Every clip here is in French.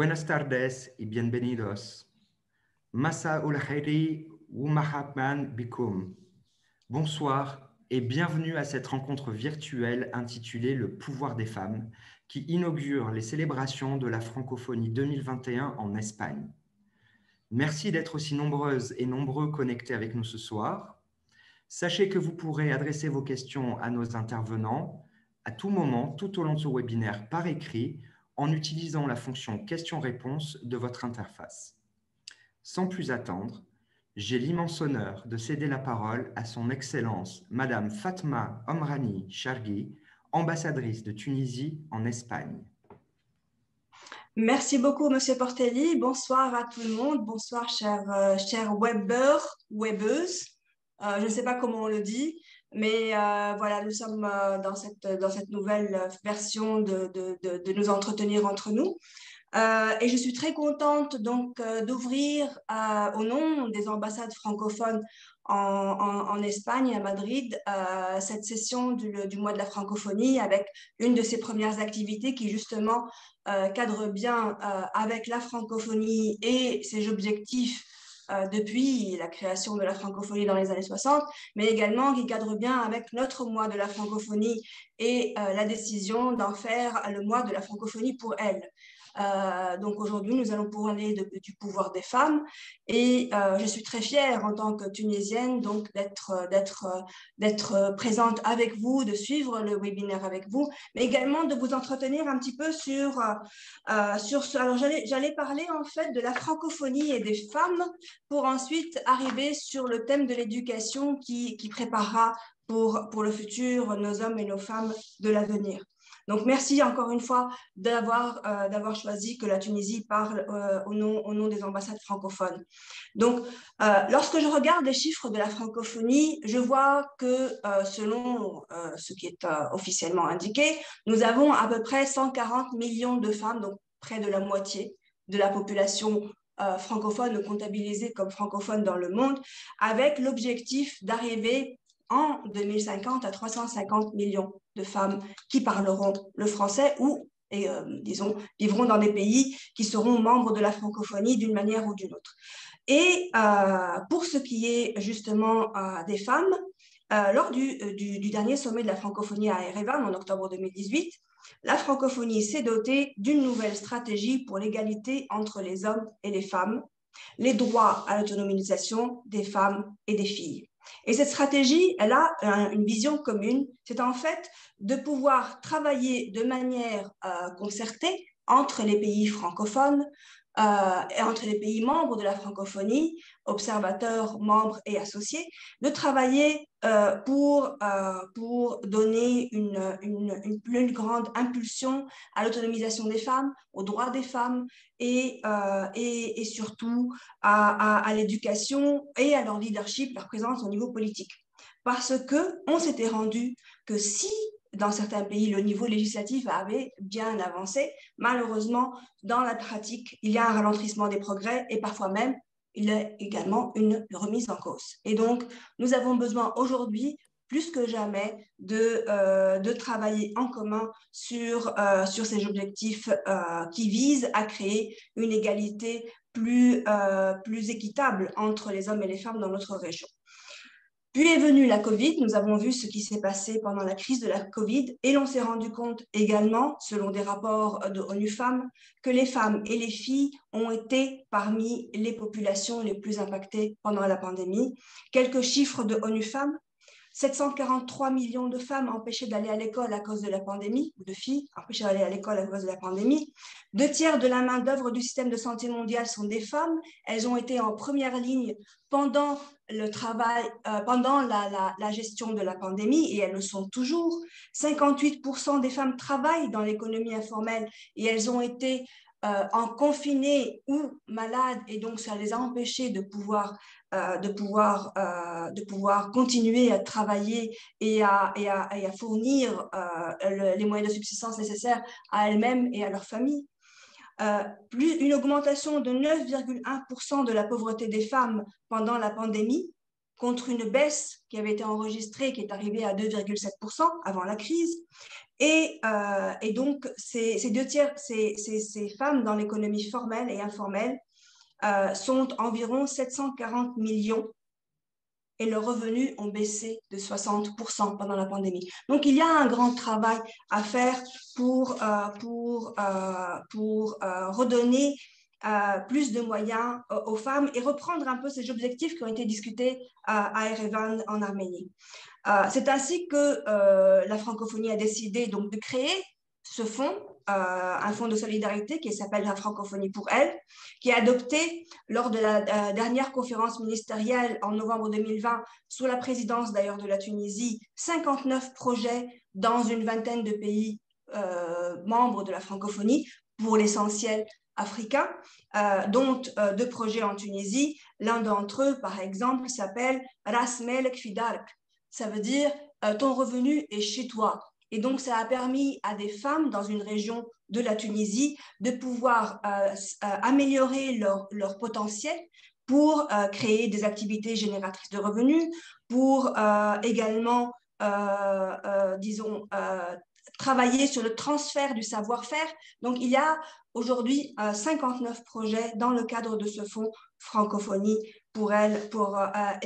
Buenas tardes y bienvenidos. Masa ul khairi wa marhaban bikum. Bonsoir et bienvenue à cette rencontre virtuelle intitulée Le pouvoir des femmes qui inaugure les célébrations de la francophonie 2021 en Espagne. Merci d'être aussi nombreuses et nombreux connectés avec nous ce soir. Sachez que vous pourrez adresser vos questions à nos intervenants à tout moment, tout au long de ce webinaire par écrit, en utilisant la fonction questions-réponses de votre interface. Sans plus attendre, j'ai l'immense honneur de céder la parole à son Excellence, Madame Fatma Omrani Charghi, ambassadrice de Tunisie en Espagne. Merci beaucoup, Monsieur Portelli. Bonsoir à tout le monde. Bonsoir, chers webbeurs, webbeuses. Je ne sais pas comment on le dit, mais voilà, nous sommes dans cette nouvelle version de nous entretenir entre nous. Et je suis très contente donc d'ouvrir au nom des ambassades francophones en Espagne, à Madrid, cette session du mois de la francophonie avec une de ses premières activités qui justement cadre bien avec la francophonie et ses objectifs depuis la création de la francophonie dans les années 60, mais également qui cadre bien avec notre mois de la francophonie et la décision d'en faire le mois de la francophonie pour elle. Donc aujourd'hui, nous allons parler du pouvoir des femmes et je suis très fière en tant que Tunisienne donc d'être présente avec vous, de suivre le webinaire avec vous, mais également de vous entretenir un petit peu sur ce. Alors j'allais parler en fait de la francophonie et des femmes pour ensuite arriver sur le thème de l'éducation qui préparera pour le futur nos hommes et nos femmes de l'avenir. Donc, merci encore une fois d'avoir choisi que la Tunisie parle au nom des ambassades francophones. Donc, lorsque je regarde les chiffres de la francophonie, je vois que selon ce qui est officiellement indiqué, nous avons à peu près 140 millions de femmes, donc près de la moitié de la population francophone comptabilisée comme francophone dans le monde, avec l'objectif d'arriver en 2050 à 350 millions de femmes qui parleront le français ou, disons, vivront dans des pays qui seront membres de la francophonie d'une manière ou d'une autre. Et pour ce qui est justement des femmes, lors du dernier sommet de la francophonie à Erevan en octobre 2018, la francophonie s'est dotée d'une nouvelle stratégie pour l'égalité entre les hommes et les femmes, les droits à l'autonomisation des femmes et des filles. Et cette stratégie, elle a une vision commune, c'est en fait de pouvoir travailler de manière concertée entre les pays francophones et entre les pays membres de la francophonie, observateurs, membres et associés, de travailler pour donner une plus grande impulsion à l'autonomisation des femmes, aux droits des femmes et surtout à l'éducation et à leur leadership, leur présence au niveau politique. Parce qu'on s'était rendu que si dans certains pays, le niveau législatif avait bien avancé. Malheureusement, dans la pratique, il y a un ralentissement des progrès et parfois même, il y a également une remise en cause. Et donc, nous avons besoin aujourd'hui, plus que jamais, de travailler en commun sur ces objectifs qui visent à créer une égalité plus équitable entre les hommes et les femmes dans notre région. Puis est venue la Covid, nous avons vu ce qui s'est passé pendant la crise de la Covid et l'on s'est rendu compte également, selon des rapports de ONU Femmes, que les femmes et les filles ont été parmi les populations les plus impactées pendant la pandémie. Quelques chiffres de ONU Femmes. 743 millions de femmes empêchées d'aller à l'école à cause de la pandémie, ou de filles empêchées d'aller à l'école à cause de la pandémie. 2/3 de la main-d'œuvre du système de santé mondial sont des femmes. Elles ont été en première ligne pendant le travail, pendant la gestion de la pandémie et elles le sont toujours. 58% des femmes travaillent dans l'économie informelle et elles ont été en confinées ou malades et donc ça les a empêchées de pouvoir continuer à travailler et à fournir les moyens de subsistance nécessaires à elles-mêmes et à leur famille. Plus une augmentation de 9,1% de la pauvreté des femmes pendant la pandémie, contre une baisse qui avait été enregistrée, qui est arrivée à 2,7% avant la crise. Et donc, ces femmes dans l'économie formelle et informelle sont environ 740 millions et leurs revenus ont baissé de 60% pendant la pandémie. Donc, il y a un grand travail à faire pour redonner plus de moyens aux femmes et reprendre un peu ces objectifs qui ont été discutés à Erevan en Arménie. C'est ainsi que la francophonie a décidé donc de créer ce fonds, un fonds de solidarité qui s'appelle la francophonie pour elle, qui est adopté lors de la dernière conférence ministérielle en novembre 2020, sous la présidence d'ailleurs de la Tunisie, 59 projets dans une vingtaine de pays membres de la francophonie, pour l'essentiel africains, dont 2 projets en Tunisie. L'un d'entre eux, par exemple, s'appelle Ras Melek Fidark. Ça veut dire ton revenu est chez toi. Et donc, ça a permis à des femmes dans une région de la Tunisie de pouvoir améliorer leur potentiel pour créer des activités génératrices de revenus, pour également, disons, travailler sur le transfert du savoir-faire. Donc, il y a aujourd'hui 59 projets dans le cadre de ce fonds francophonie pour elle,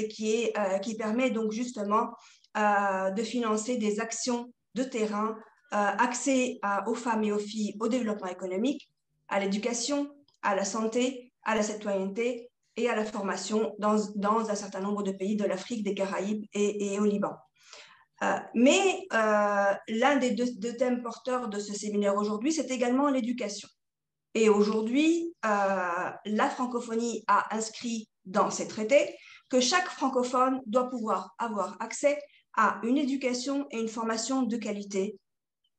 qui permet donc justement de financer des actions de terrain, accès aux femmes et aux filles au développement économique, à l'éducation, à la santé, à la citoyenneté et à la formation dans un certain nombre de pays de l'Afrique, des Caraïbes et au Liban. Mais l'un des deux thèmes porteurs de ce séminaire aujourd'hui, c'est également l'éducation. Et aujourd'hui, la francophonie a inscrit dans ses traités que chaque francophone doit pouvoir avoir accès à une éducation et une formation de qualité,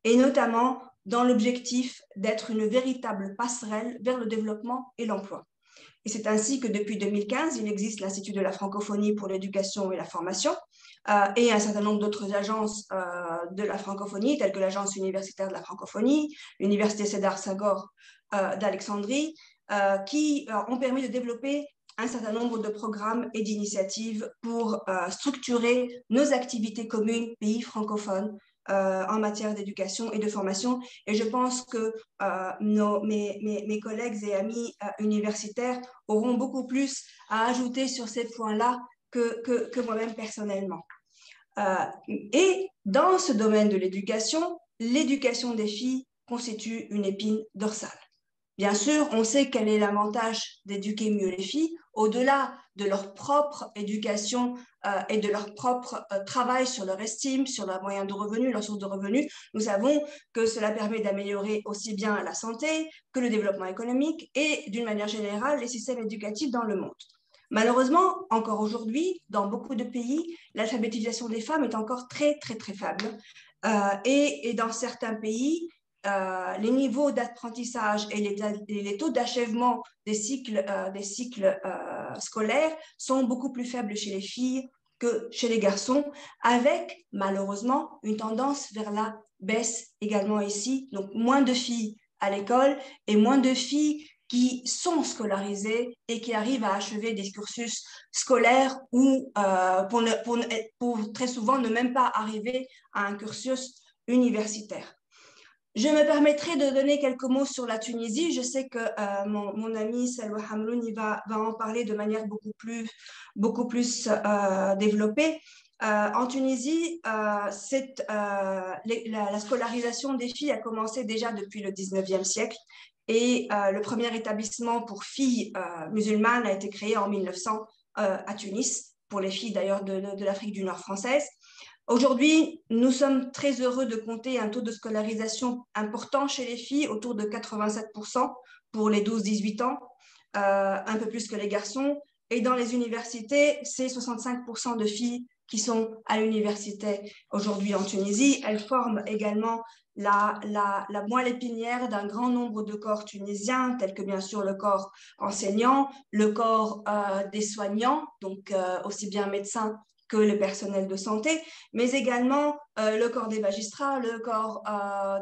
et notamment dans l'objectif d'être une véritable passerelle vers le développement et l'emploi. Et c'est ainsi que depuis 2015, il existe l'Institut de la francophonie pour l'éducation et la formation et un certain nombre d'autres agences de la francophonie, telles que l'Agence universitaire de la francophonie, l'Université Cédar Senghor d'Alexandrie, qui ont permis de développer un certain nombre de programmes et d'initiatives pour structurer nos activités communes pays francophones en matière d'éducation et de formation. Et je pense que mes collègues et amis universitaires auront beaucoup plus à ajouter sur ces points-là que moi-même personnellement. Et dans ce domaine de l'éducation des filles constitue une épine dorsale. Bien sûr, on sait quel est l'avantage d'éduquer mieux les filles, au-delà de leur propre éducation et de leur propre travail sur leur estime, sur leurs moyens de revenus, leurs sources de revenus. Nous savons que cela permet d'améliorer aussi bien la santé que le développement économique et, d'une manière générale, les systèmes éducatifs dans le monde. Malheureusement, encore aujourd'hui, dans beaucoup de pays, l'alphabétisation des femmes est encore très, très, très faible. Et dans certains pays, les niveaux d'apprentissage et les taux d'achèvement des cycles scolaires sont beaucoup plus faibles chez les filles que chez les garçons, avec malheureusement une tendance vers la baisse également ici. Donc, moins de filles à l'école et moins de filles qui sont scolarisées et qui arrivent à achever des cursus scolaires ou pour très souvent ne même pas arriver à un cursus universitaire. Je me permettrai de donner quelques mots sur la Tunisie. Je sais que mon ami Salwa Hamlouni va en parler de manière beaucoup plus développée. En Tunisie, la scolarisation des filles a commencé déjà depuis le 19e siècle et le premier établissement pour filles musulmanes a été créé en 1900 à Tunis, pour les filles d'ailleurs de l'Afrique du Nord française. Aujourd'hui, nous sommes très heureux de compter un taux de scolarisation important chez les filles, autour de 87% pour les 12-18 ans, un peu plus que les garçons. Et dans les universités, c'est 65% de filles qui sont à l'université aujourd'hui en Tunisie. Elles forment également la moelle épinière d'un grand nombre de corps tunisiens, tels que bien sûr le corps enseignant, le corps des soignants, donc aussi bien médecins que le personnel de santé, mais également le corps des magistrats, le corps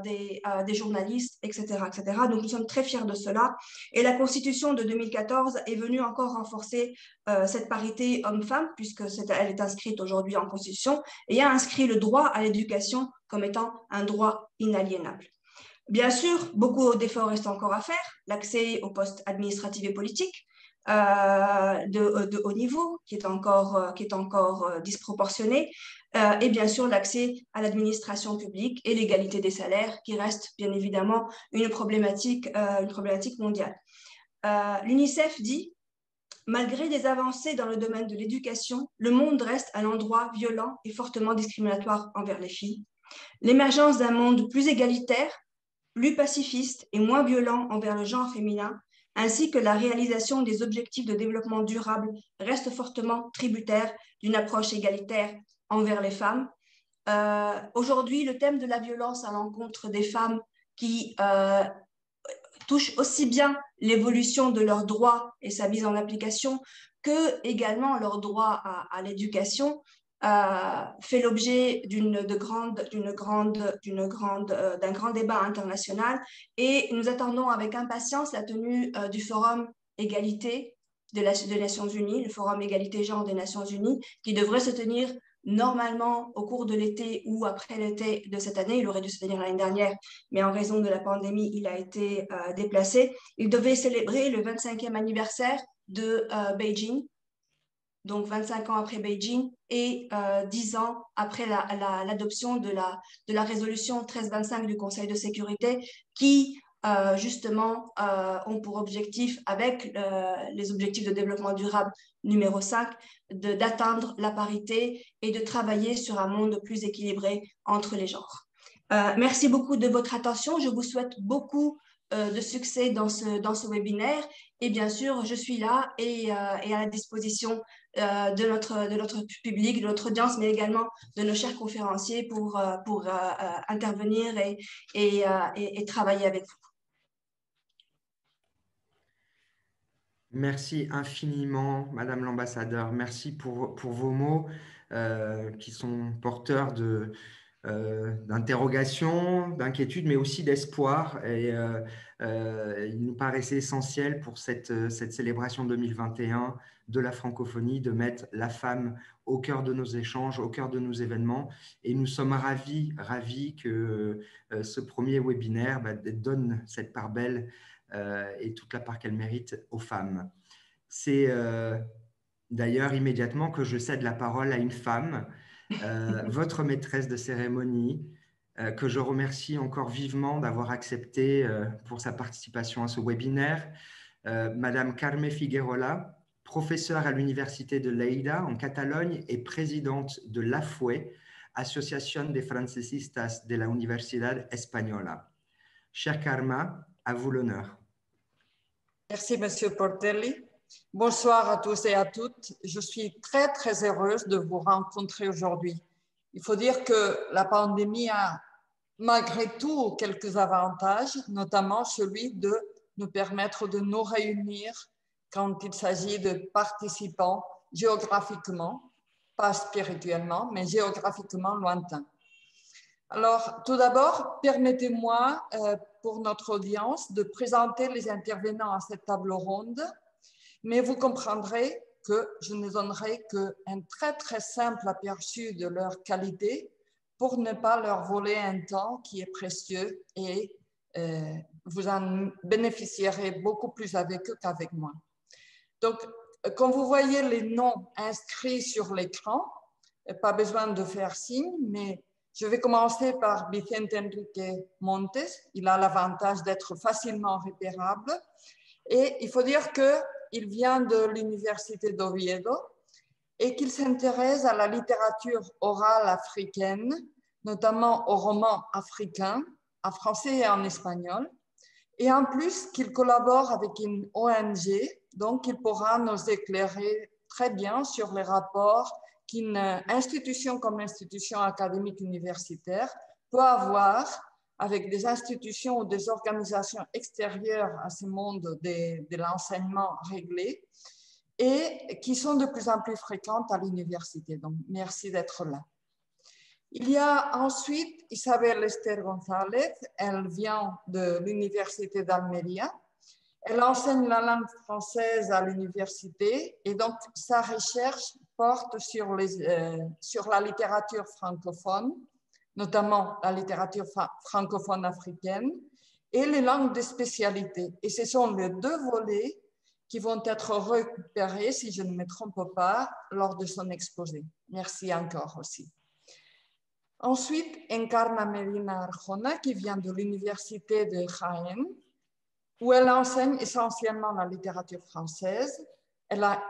des journalistes, etc., etc. Donc, nous sommes très fiers de cela. Et la Constitution de 2014 est venue encore renforcer cette parité homme-femme, puisque elle est inscrite aujourd'hui en Constitution, et a inscrit le droit à l'éducation comme étant un droit inaliénable. Bien sûr, beaucoup d'efforts restent encore à faire. L'accès aux postes administratifs et politiques de haut niveau, qui est encore disproportionné, et bien sûr l'accès à l'administration publique et l'égalité des salaires, qui reste bien évidemment une problématique mondiale. L'UNICEF dit: malgré des avancées dans le domaine de l'éducation, le monde reste un endroit violent et fortement discriminatoire envers les filles. L'émergence d'un monde plus égalitaire, plus pacifiste et moins violent envers le genre féminin, ainsi que la réalisation des objectifs de développement durable reste fortement tributaire d'une approche égalitaire envers les femmes. Aujourd'hui, le thème de la violence à l'encontre des femmes qui touche aussi bien l'évolution de leurs droits et sa mise en application que également leur droit à l'éducation fait l'objet d'un grand débat international, et nous attendons avec impatience la tenue du Forum Égalité des Nations Unies, le Forum Égalité Genre des Nations Unies, qui devrait se tenir normalement au cours de l'été ou après l'été de cette année. Il aurait dû se tenir l'année dernière, mais en raison de la pandémie, il a été déplacé. Il devait célébrer le 25e anniversaire de Beijing, donc 25 ans après Beijing et 10 ans après l'adoption de la résolution 1325 du Conseil de sécurité, qui justement ont pour objectif, avec les objectifs de développement durable numéro 5, d'atteindre la parité et de travailler sur un monde plus équilibré entre les genres. Merci beaucoup de votre attention. Je vous souhaite beaucoup de succès dans ce webinaire, et bien sûr, je suis là et à la disposition de notre public, de notre audience, mais également de nos chers conférenciers pour intervenir et travailler avec vous. Merci infiniment, Madame l'ambassadeur. Merci pour vos mots qui sont porteurs d'interrogations, d'inquiétudes, mais aussi d'espoir. Et il nous paraissait essentiel pour cette célébration 2021 de la francophonie de mettre la femme au cœur de nos échanges, au cœur de nos événements. Et nous sommes ravis que ce premier webinaire donne cette part belle et toute la part qu'elle mérite aux femmes. C'est d'ailleurs immédiatement que je cède la parole à une femme, votre maîtresse de cérémonie, que je remercie encore vivement d'avoir accepté pour sa participation à ce webinaire, Madame Carme Figuerola, professeure à l'Université de Lleida en Catalogne et présidente de l'AFUE, Asociación de Francesistas de la Universidad Española. Chère Karma, à vous l'honneur. Merci, Monsieur Portelli. Bonsoir à tous et à toutes. Je suis très, très heureuse de vous rencontrer aujourd'hui. Il faut dire que la pandémie a malgré tout quelques avantages, notamment celui de nous permettre de nous réunir quand il s'agit de participants géographiquement, pas spirituellement, mais géographiquement lointains. Alors, tout d'abord, permettez-moi, pour notre audience, de présenter les intervenants à cette table ronde, mais vous comprendrez que je ne donnerai qu'un très, très simple aperçu de leur qualité pour ne pas leur voler un temps qui est précieux, et vous en bénéficierez beaucoup plus avec eux qu'avec moi. Donc, quand vous voyez les noms inscrits sur l'écran, pas besoin de faire signe, mais je vais commencer par Vicente Enrique Montes. Il a l'avantage d'être facilement repérable. Et il faut dire qu'il vient de l'Université d'Oviedo et qu'il s'intéresse à la littérature orale africaine, notamment aux romans africains, en français et en espagnol. Et en plus, qu'il collabore avec une ONG, donc il pourra nous éclairer très bien sur les rapports qu'une institution comme l'institution académique universitaire peut avoir avec des institutions ou des organisations extérieures à ce monde de l'enseignement réglé, et qui sont de plus en plus fréquentes à l'université. Donc, merci d'être là. Il y a ensuite Isabel Esther González, elle vient de l'université d'Almería. Elle enseigne la langue française à l'université et donc sa recherche porte sur la littérature francophone, notamment la littérature francophone africaine et les langues de spécialité. Et ce sont les deux volets qui vont être récupérés, si je ne me trompe pas, lors de son exposé. Merci encore aussi. Ensuite, Encarna Medina Arjona, qui vient de l'université de Jaén, où elle enseigne essentiellement la littérature française. Elle a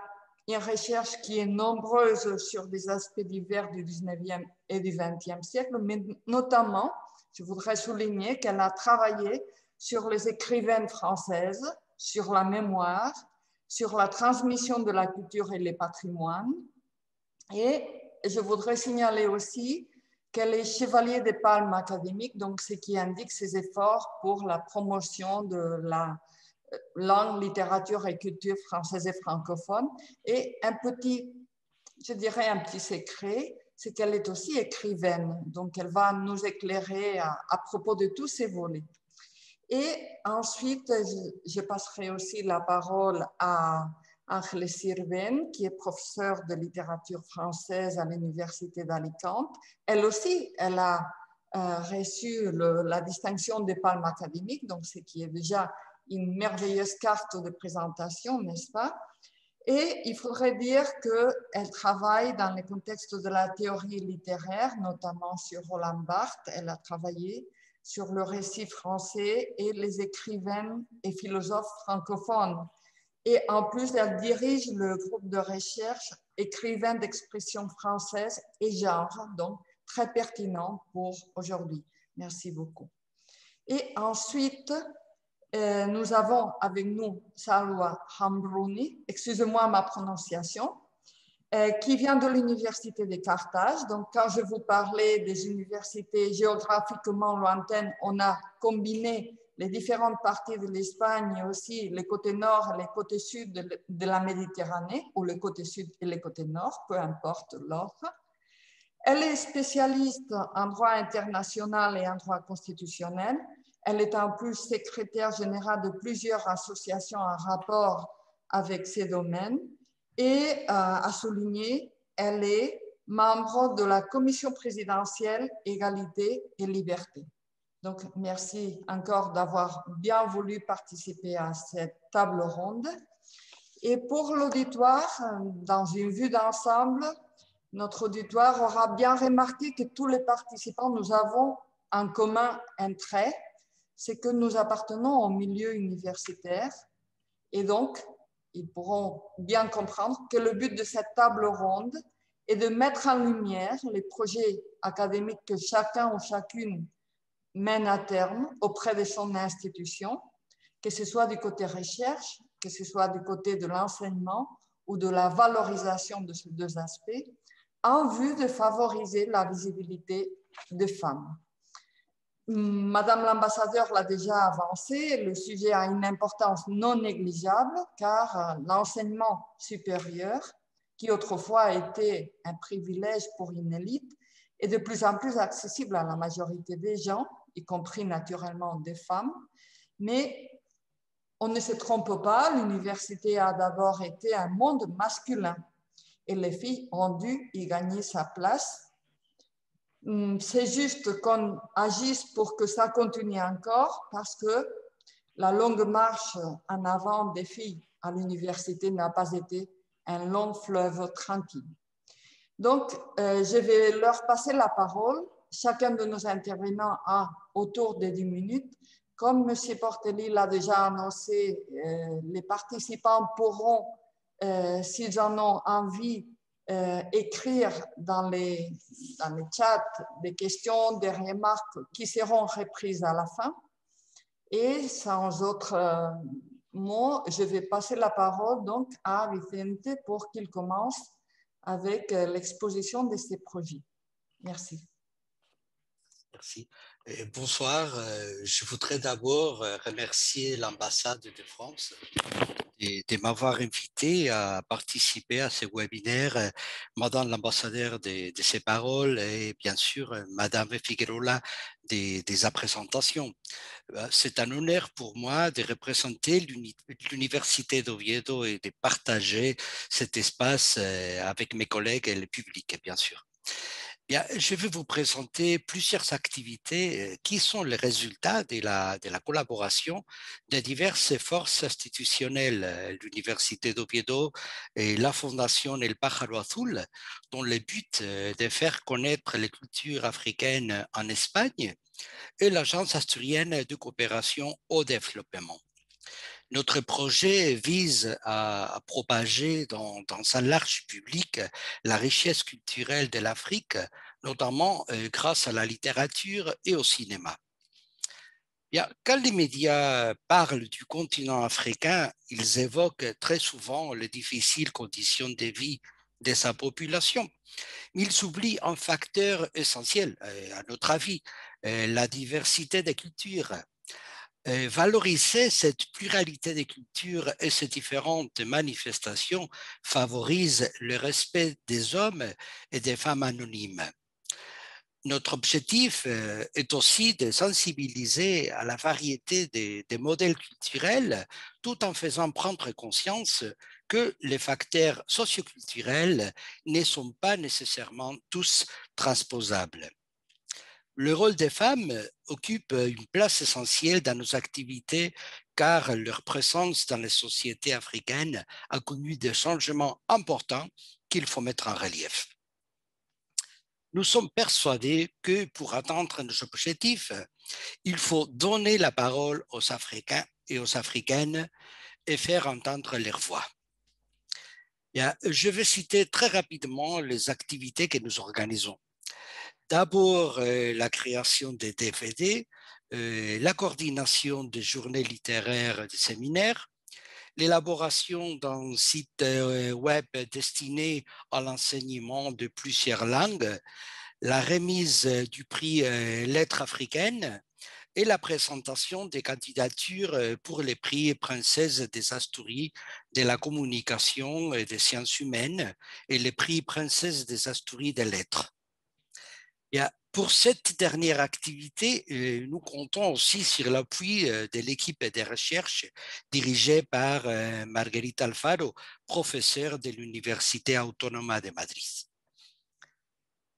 une recherche qui est nombreuse sur des aspects divers du 19e et du 20e siècle, mais notamment, je voudrais souligner qu'elle a travaillé sur les écrivaines françaises, sur la mémoire, sur la transmission de la culture et les patrimoines. Et je voudrais signaler aussi qu'elle est chevalier des palmes académiques, donc ce qui indique ses efforts pour la promotion de la langue, littérature et culture française et francophone. Et je dirais un petit secret, c'est qu'elle est aussi écrivaine, donc elle va nous éclairer à propos de tous ces volets. Et ensuite, je passerai aussi la parole à Ángeles Sirven, qui est professeure de littérature française à l'université d'Alicante. Elle aussi, elle a reçu la distinction des palmes académiques, donc ce qui est déjà une merveilleuse carte de présentation, n'est-ce pas? Et il faudrait dire qu'elle travaille dans le contexte de la théorie littéraire, notamment sur Roland Barthes. Elle a travaillé sur le récit français et les écrivaines et philosophes francophones. Et en plus, elle dirige le groupe de recherche écrivains d'expression française et genre, donc très pertinent pour aujourd'hui. Merci beaucoup. Et ensuite, nous avons avec nous Salwa Hamrouni, excusez-moi ma prononciation, qui vient de l'université de Carthage. Donc, quand je vous parlais des universités géographiquement lointaines, on a combiné les différentes parties de l'Espagne et aussi les côtés nord et les côtés sud de la Méditerranée, ou les côtés sud et les côtés nord, peu importe l'ordre. Elle est spécialiste en droit international et en droit constitutionnel. Elle est en plus secrétaire générale de plusieurs associations en rapport avec ces domaines. Et à souligner, elle est membre de la commission présidentielle Égalité et Liberté. Donc, merci encore d'avoir bien voulu participer à cette table ronde. Et pour l'auditoire, dans une vue d'ensemble, notre auditoire aura bien remarqué que tous les participants, nous avons en commun un trait, c'est que nous appartenons au milieu universitaire et donc, ils pourront bien comprendre que le but de cette table ronde est de mettre en lumière les projets académiques que chacun ou chacune mène à terme auprès de son institution, que ce soit du côté recherche, que ce soit du côté de l'enseignement ou de la valorisation de ces deux aspects, en vue de favoriser la visibilité des femmes. Madame l'ambassadeur l'a déjà avancé, le sujet a une importance non négligeable car l'enseignement supérieur, qui autrefois était un privilège pour une élite, est de plus en plus accessible à la majorité des gens, y compris naturellement des femmes. Mais on ne se trompe pas, l'université a d'abord été un monde masculin et les filles ont dû y gagner sa place. C'est juste qu'on agisse pour que ça continue encore parce que la longue marche en avant des filles à l'université n'a pas été un long fleuve tranquille. Donc, je vais leur passer la parole. Chacun de nos intervenants a autour de 10 minutes. Comme M. Portelli l'a déjà annoncé, les participants pourront, s'ils en ont envie, écrire dans les chats des questions, des remarques qui seront reprises à la fin. Et sans autre mots, je vais passer la parole donc à Vicente pour qu'il commence avec l'exposition de ces projets. Merci. Merci. Bonsoir. Je voudrais d'abord remercier l'ambassade de France et de m'avoir invité à participer à ce webinaire, Madame l'ambassadeur de ces paroles et bien sûr Madame Figueroa de sa présentation. C'est un honneur pour moi de représenter l'Université d'Oviedo et de partager cet espace avec mes collègues et le public, bien sûr. Bien, je vais vous présenter plusieurs activités qui sont les résultats de la collaboration de diverses forces institutionnelles, l'Université d'Oviedo et la Fondation El Pájaro Azul, dont le but est de faire connaître les cultures africaines en Espagne, et l'Agence asturienne de coopération au développement. Notre projet vise à propager dans un large public la richesse culturelle de l'Afrique, notamment grâce à la littérature et au cinéma. Bien, quand les médias parlent du continent africain, ils évoquent très souvent les difficiles conditions de vie de sa population. Mais ils oublient un facteur essentiel, à notre avis, la diversité des cultures. Valoriser cette pluralité des cultures et ces différentes manifestations favorise le respect des hommes et des femmes anonymes. Notre objectif est aussi de sensibiliser à la variété des modèles culturels tout en faisant prendre conscience que les facteurs socioculturels ne sont pas nécessairement tous transposables. Le rôle des femmes occupe une place essentielle dans nos activités car leur présence dans les sociétés africaines a connu des changements importants qu'il faut mettre en relief. Nous sommes persuadés que pour atteindre nos objectifs, il faut donner la parole aux Africains et aux Africaines et faire entendre leur voix. Bien, je vais citer très rapidement les activités que nous organisons. D'abord, la création des DVD, la coordination des journées littéraires des séminaires, l'élaboration d'un site web destiné à l'enseignement de plusieurs langues, la remise du prix Lettres africaines et la présentation des candidatures pour les prix Princesse des Asturies de la communication et des sciences humaines et les prix Princesse des Asturies des lettres. Bien, pour cette dernière activité, nous comptons aussi sur l'appui de l'équipe de recherche dirigée par Margarita Alfaro, professeure de l'Université Autónoma de Madrid.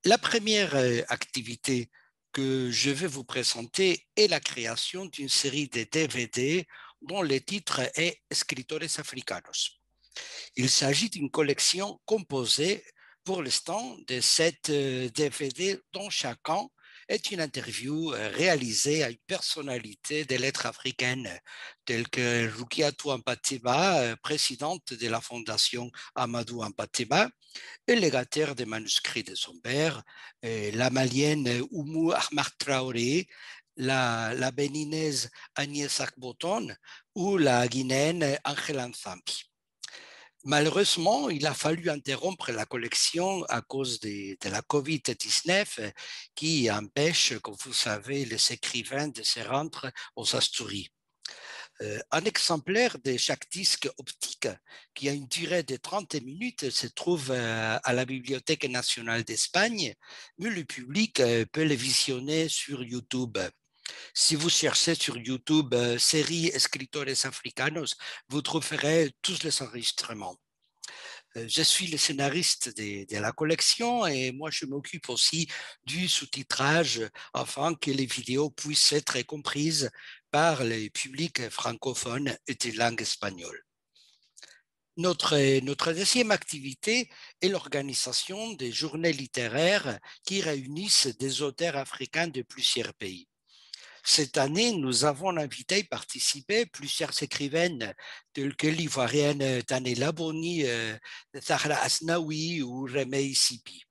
La première activité que je vais vous présenter est la création d'une série de DVD dont le titre est Escritores Africanos. Il s'agit d'une collection composée pour l'instant de 7 DVD dont chacun est une interview réalisée à une personnalité des lettres africaines telle que Rukiatou Ampateba, présidente de la fondation Amadou Ampateba et légataire des manuscrits de son père, la malienne Oumou Ahmad Traoré, la béninaise Agnès Akboton ou la guinéenne Angela Nthambi. Malheureusement, il a fallu interrompre la collection à cause de la COVID-19 qui empêche, comme vous savez, les écrivains de se rendre aux Asturies. Un exemplaire de chaque disque optique qui a une durée de 30 minutes se trouve à la Bibliothèque nationale d'Espagne, mais le public peut le visionner sur YouTube. Si vous cherchez sur YouTube série Escritores Africanos, vous trouverez tous les enregistrements. Je suis le scénariste de la collection et moi je m'occupe aussi du sous-titrage afin que les vidéos puissent être comprises par les publics francophones et de langue espagnole. Notre deuxième activité est l'organisation des journées littéraires qui réunissent des auteurs africains de plusieurs pays. Cette année, nous avons invité à participer plusieurs écrivaines telles que l'ivoirienne Tanela Boni, Zahra Asnaoui ou Remei Sipi.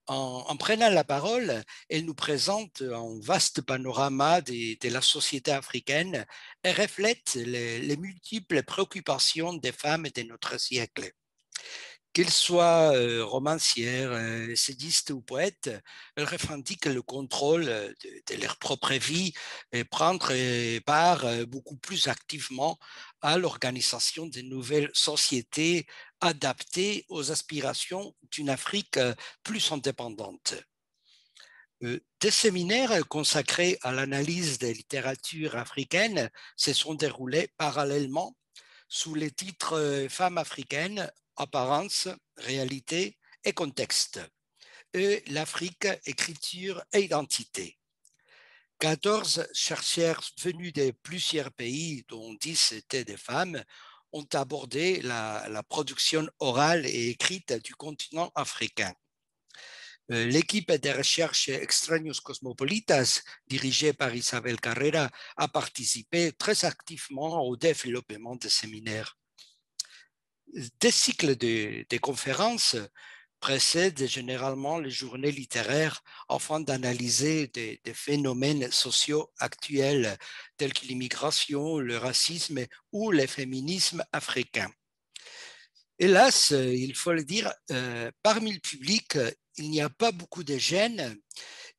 En prenant la parole, elle nous présente un vaste panorama de la société africaine et reflète les multiples préoccupations des femmes de notre siècle. Qu'elles soient romancières, essayistes ou poètes, elles revendiquent le contrôle de leur propre vie et prendre part beaucoup plus activement à l'organisation de nouvelles sociétés adaptées aux aspirations d'une Afrique plus indépendante. Des séminaires consacrés à l'analyse des littératures africaines se sont déroulés parallèlement sous les titres Femmes africaines, apparence, réalité et contexte, et l'Afrique, écriture et identité. 14 chercheurs venus de plusieurs pays, dont 10 étaient des femmes, ont abordé la production orale et écrite du continent africain. L'équipe de recherche Extraños Cosmopolitas, dirigée par Isabel Carrera, a participé très activement au développement des séminaires. Des cycles de conférences précèdent généralement les journées littéraires afin d'analyser des phénomènes sociaux actuels tels que l'immigration, le racisme ou le féminisme africain. Hélas, il faut le dire, parmi le public, il n'y a pas beaucoup de jeunes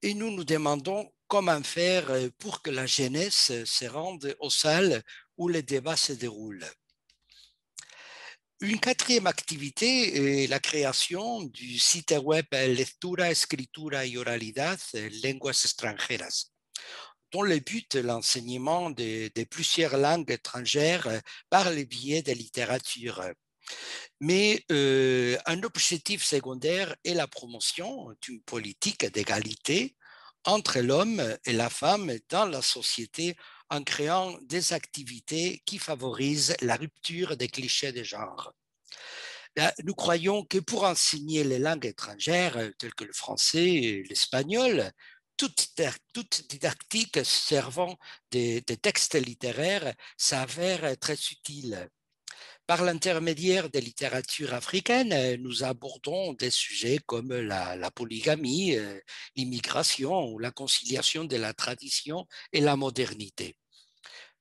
et nous nous demandons comment faire pour que la jeunesse se rende aux salles où les débats se déroulent. Une quatrième activité est la création du site web Lectura, Escritura y Oralidad, Lenguas Extranjeras, dont le but est l'enseignement de plusieurs langues étrangères par le biais de littérature. Mais un objectif secondaire est la promotion d'une politique d'égalité entre l'homme et la femme dans la société en créant des activités qui favorisent la rupture des clichés de genre. Nous croyons que pour enseigner les langues étrangères telles que le français et l'espagnol, toute didactique servant des textes littéraires s'avère très utile. Par l'intermédiaire des littératures africaines, nous abordons des sujets comme la polygamie, l'immigration ou la conciliation de la tradition et la modernité.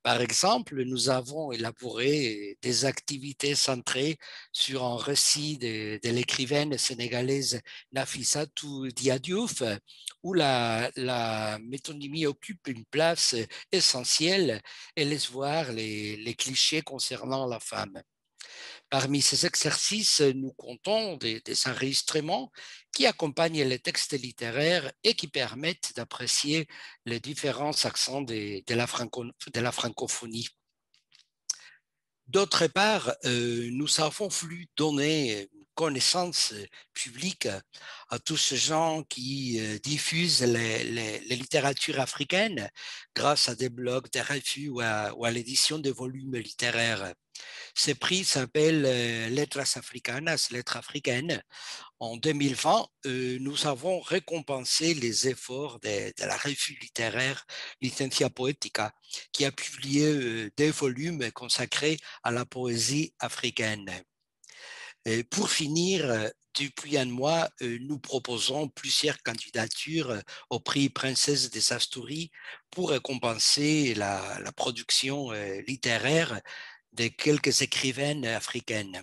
Par exemple, nous avons élaboré des activités centrées sur un récit de l'écrivaine sénégalaise Nafissatou Diadiouf, où la métonymie occupe une place essentielle et laisse voir les clichés concernant la femme. Parmi ces exercices, nous comptons des enregistrements qui accompagnent les textes littéraires et qui permettent d'apprécier les différents accents de la francophonie. D'autre part, nous avons voulu donner connaissance publique à tous ces gens qui diffusent les littératures africaines grâce à des blogs, des revues ou à l'édition de volumes littéraires. Ce prix s'appelle Letras Africanas, Lettres africaines. En 2020, nous avons récompensé les efforts de la revue littéraire Licencia Poética, qui a publié des volumes consacrés à la poésie africaine. Et pour finir, depuis un mois, nous proposons plusieurs candidatures au prix Princesse des Asturies pour récompenser la production littéraire de quelques écrivaines africaines.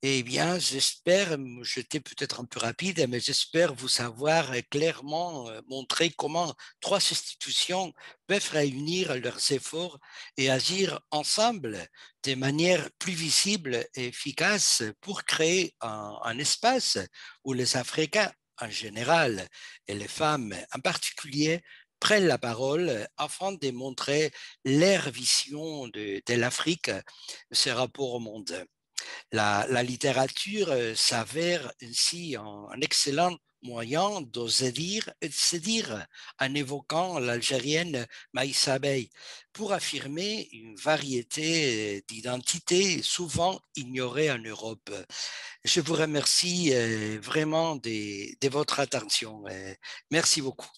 Eh bien, j'espère, j'étais peut-être un peu rapide, mais j'espère vous avoir clairement montré comment 3 institutions peuvent réunir leurs efforts et agir ensemble de manière plus visible et efficace pour créer un espace où les Africains en général et les femmes en particulier prennent la parole afin de montrer leur vision de l'Afrique, ses rapports au monde. La littérature s'avère ainsi un excellent moyen d'oser dire et de se dire en évoquant l'Algérienne Maïssa Bey pour affirmer une variété d'identités souvent ignorées en Europe. Je vous remercie vraiment de votre attention. Merci beaucoup.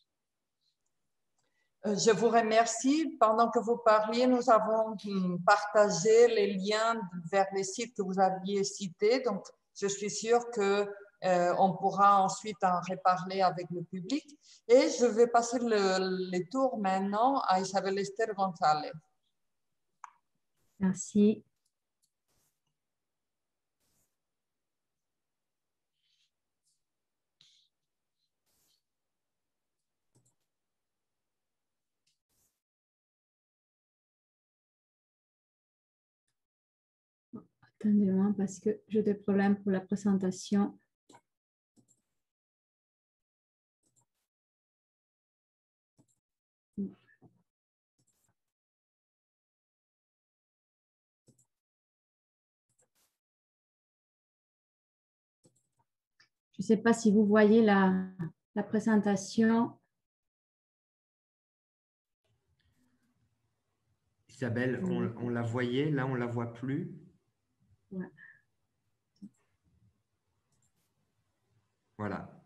Je vous remercie. Pendant que vous parliez, nous avons partagé les liens vers les sites que vous aviez cités. Donc, je suis sûre qu'on pourra ensuite en reparler avec le public. Et je vais passer le tour maintenant à Isabel Esther González. Merci. Attendez-moi parce que j'ai des problèmes pour la présentation. Je ne sais pas si vous voyez la présentation. Isabelle, on la voyait, là on ne la voit plus. Ouais. Voilà.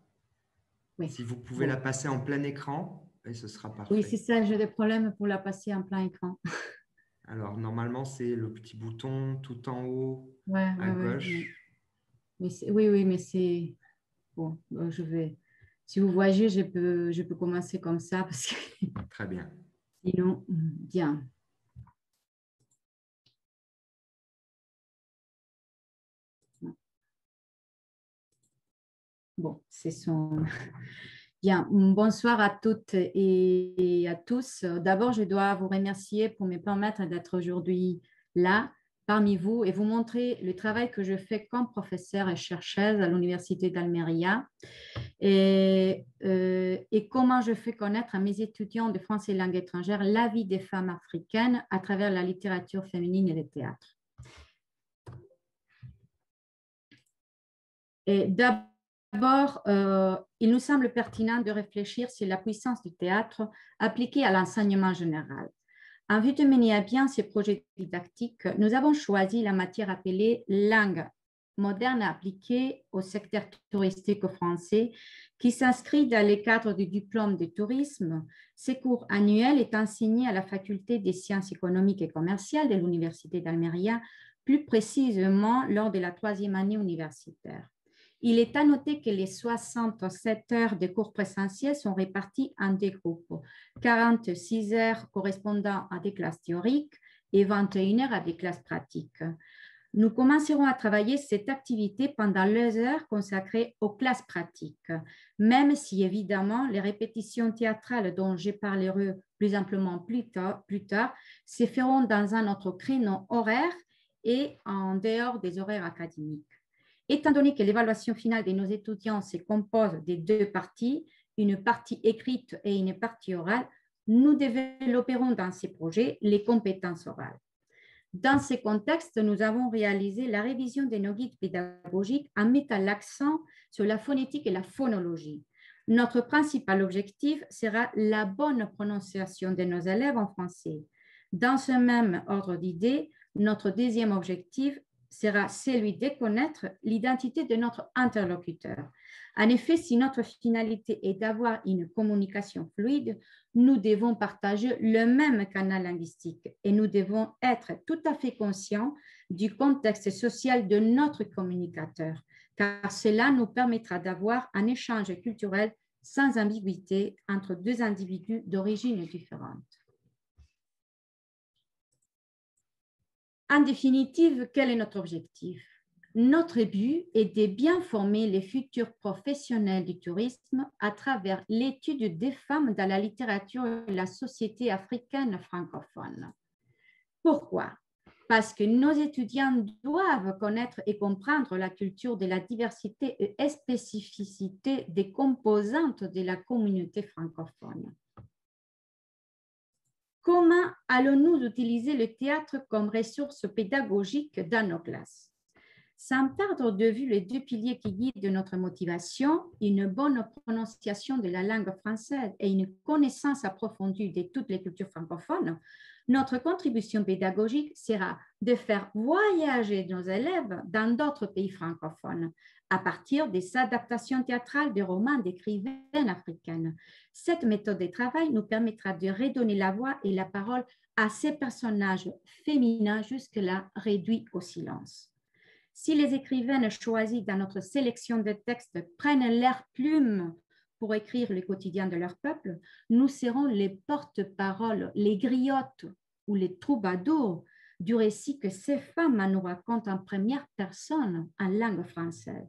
Oui. Si vous pouvez la passer en plein écran, et ce sera parfait. Oui, c'est ça, j'ai des problèmes pour la passer en plein écran. Alors, normalement, c'est le petit bouton tout en haut à gauche. Mais oui, mais c'est... Bon, je vais... Si vous voyez, je peux commencer comme ça parce que... Très bien. Sinon, bien. Bon, c'est son... Bien, bonsoir à toutes et à tous. D'abord, je dois vous remercier pour me permettre d'être aujourd'hui là, parmi vous, et vous montrer le travail que je fais comme professeure et chercheuse à l'Université d'Almeria et comment je fais connaître à mes étudiants de français et langue étrangère la vie des femmes africaines à travers la littérature féminine et le théâtre. Et d'abord, il nous semble pertinent de réfléchir sur la puissance du théâtre appliquée à l'enseignement général. En vue de mener à bien ces projets didactiques, nous avons choisi la matière appelée langue moderne appliquée au secteur touristique français qui s'inscrit dans le cadre du diplôme de tourisme. Ces cours annuels est enseigné à la faculté des sciences économiques et commerciales de l'Université d'Almeria, plus précisément lors de la 3e année universitaire. Il est à noter que les 67 heures de cours présentiels sont réparties en deux groupes, 46 heures correspondant à des classes théoriques et 21 heures à des classes pratiques. Nous commencerons à travailler cette activité pendant les heures consacrées aux classes pratiques, même si évidemment les répétitions théâtrales dont je parlerai plus amplement plus tard se feront dans un autre créneau horaire et en dehors des horaires académiques. Étant donné que l'évaluation finale de nos étudiants se compose de deux parties, une partie écrite et une partie orale, nous développerons dans ces projets les compétences orales. Dans ce contexte, nous avons réalisé la révision de nos guides pédagogiques en mettant l'accent sur la phonétique et la phonologie. Notre principal objectif sera la bonne prononciation de nos élèves en français. Dans ce même ordre d'idées, notre deuxième objectif sera celui de connaître l'identité de notre interlocuteur. En effet, si notre finalité est d'avoir une communication fluide, nous devons partager le même canal linguistique et nous devons être tout à fait conscients du contexte social de notre communicateur, car cela nous permettra d'avoir un échange culturel sans ambiguïté entre deux individus d'origine différente. En définitive, quel est notre objectif? Notre but est de bien former les futurs professionnels du tourisme à travers l'étude des femmes dans la littérature et la société africaine francophone. Pourquoi? Parce que nos étudiants doivent connaître et comprendre la culture de la diversité et spécificité des composantes de la communauté francophone. Comment allons-nous utiliser le théâtre comme ressource pédagogique dans nos classes? Sans perdre de vue les deux piliers qui guident notre motivation, une bonne prononciation de la langue française et une connaissance approfondie de toutes les cultures francophones, notre contribution pédagogique sera de faire voyager nos élèves dans d'autres pays francophones à partir des adaptations théâtrales de romans d'écrivaines africaines. Cette méthode de travail nous permettra de redonner la voix et la parole à ces personnages féminins jusque-là réduits au silence. Si les écrivaines choisies dans notre sélection de textes prennent leur plume pour écrire le quotidien de leur peuple, nous serons les porte-paroles, les griottes ou les troubadours du récit que ces femmes nous racontent en première personne en langue française.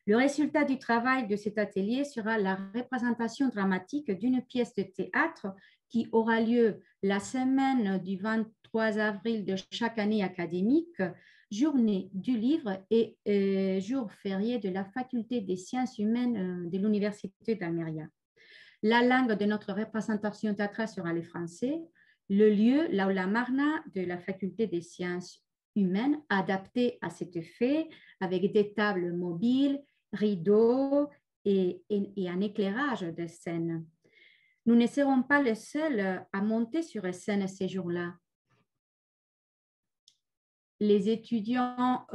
Le résultat du travail de cet atelier sera la représentation dramatique d'une pièce de théâtre qui aura lieu la semaine du 23 avril de chaque année académique journée du livre et jour férié de la faculté des sciences humaines de l'Université d'Almeria. La langue de notre représentation théâtrale sera le français. Le lieu, l'Aula Magna de la faculté des sciences humaines, adapté à cet effet, avec des tables mobiles, rideaux et un éclairage de scène. Nous ne serons pas les seuls à monter sur scène ces jours-là. Les étudiants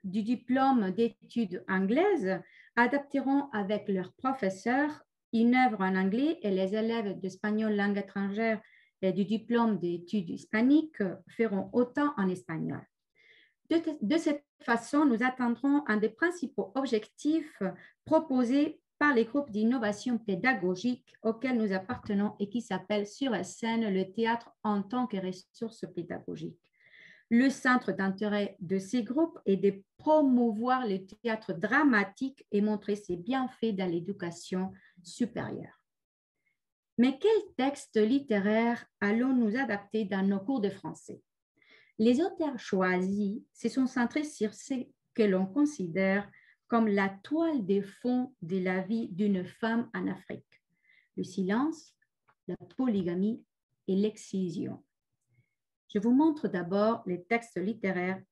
du diplôme d'études anglaises adapteront avec leurs professeurs une œuvre en anglais et les élèves d'espagnol langue étrangère et du diplôme d'études hispaniques feront autant en espagnol. De cette façon, nous atteindrons un des principaux objectifs proposés par les groupes d'innovation pédagogique auxquels nous appartenons et qui s'appelle Sur scène le théâtre en tant que ressource pédagogique. Le centre d'intérêt de ces groupes est de promouvoir le théâtre dramatique et montrer ses bienfaits dans l'éducation supérieure. Mais quel texte littéraire allons-nous adapter dans nos cours de français? Les auteurs choisis se sont centrés sur ce que l'on considère comme la toile de fond de la vie d'une femme en Afrique: le silence, la polygamie et l'excision. Je vous montre d'abord les textes littéraires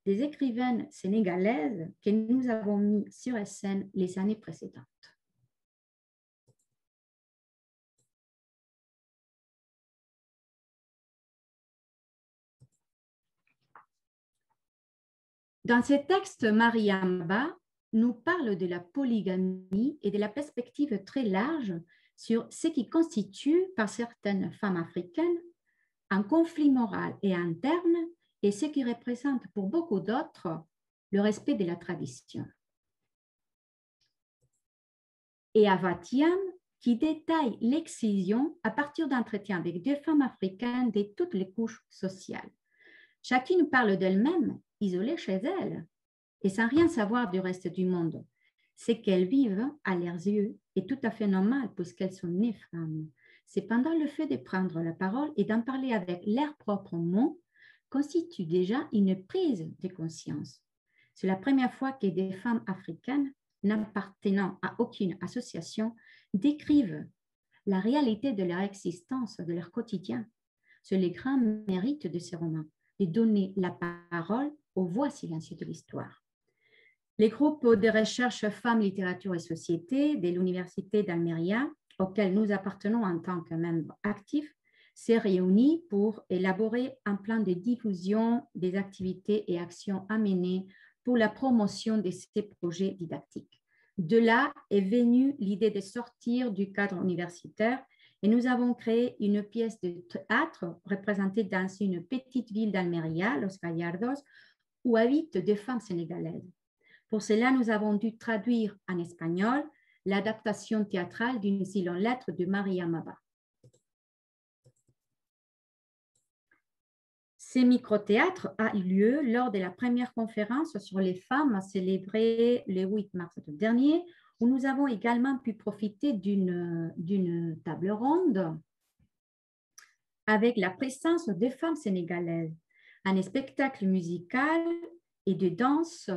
des écrivaines sénégalaises que nous avons mis sur scène les années précédentes. Dans ces textes, Mariam Ba nous parle de la polygamie et de la perspective très large sur ce qui constitue, par certaines femmes africaines, un conflit moral et interne et ce qui représente pour beaucoup d'autres le respect de la tradition. Et Avatiam, qui détaille l'excision à partir d'entretiens avec deux femmes africaines de toutes les couches sociales. Chacune parle d'elle-même, isolée chez elle, et sans rien savoir du reste du monde. Ce qu'elles vivent, à leurs yeux, est tout à fait normal puisqu'elles sont nées femmes. Cependant, le fait de prendre la parole et d'en parler avec leurs propres mots constitue déjà une prise de conscience. C'est la première fois que des femmes africaines, n'appartenant à aucune association, décrivent la réalité de leur existence, de leur quotidien. C'est le grand mérite de ces romans, de donner la parole aux voix silencieuses de l'histoire. Les groupes de recherche Femmes, Littérature et Société de l'Université d'Almeria, auquel nous appartenons en tant que membres actifs, s'est réuni pour élaborer un plan de diffusion des activités et actions à mener pour la promotion de ces projets didactiques. De là est venue l'idée de sortir du cadre universitaire et nous avons créé une pièce de théâtre représentée dans une petite ville d'Almeria, Los Gallardos, où habitent des femmes sénégalaises. Pour cela, nous avons dû traduire en espagnol l'adaptation théâtrale d'une si longue lettre de Mariam Ba. Ce micro-théâtre a eu lieu lors de la première conférence sur les femmes célébrée le 8 mars dernier, où nous avons également pu profiter d'une table ronde avec la présence des femmes sénégalaises. Un spectacle musical et de danse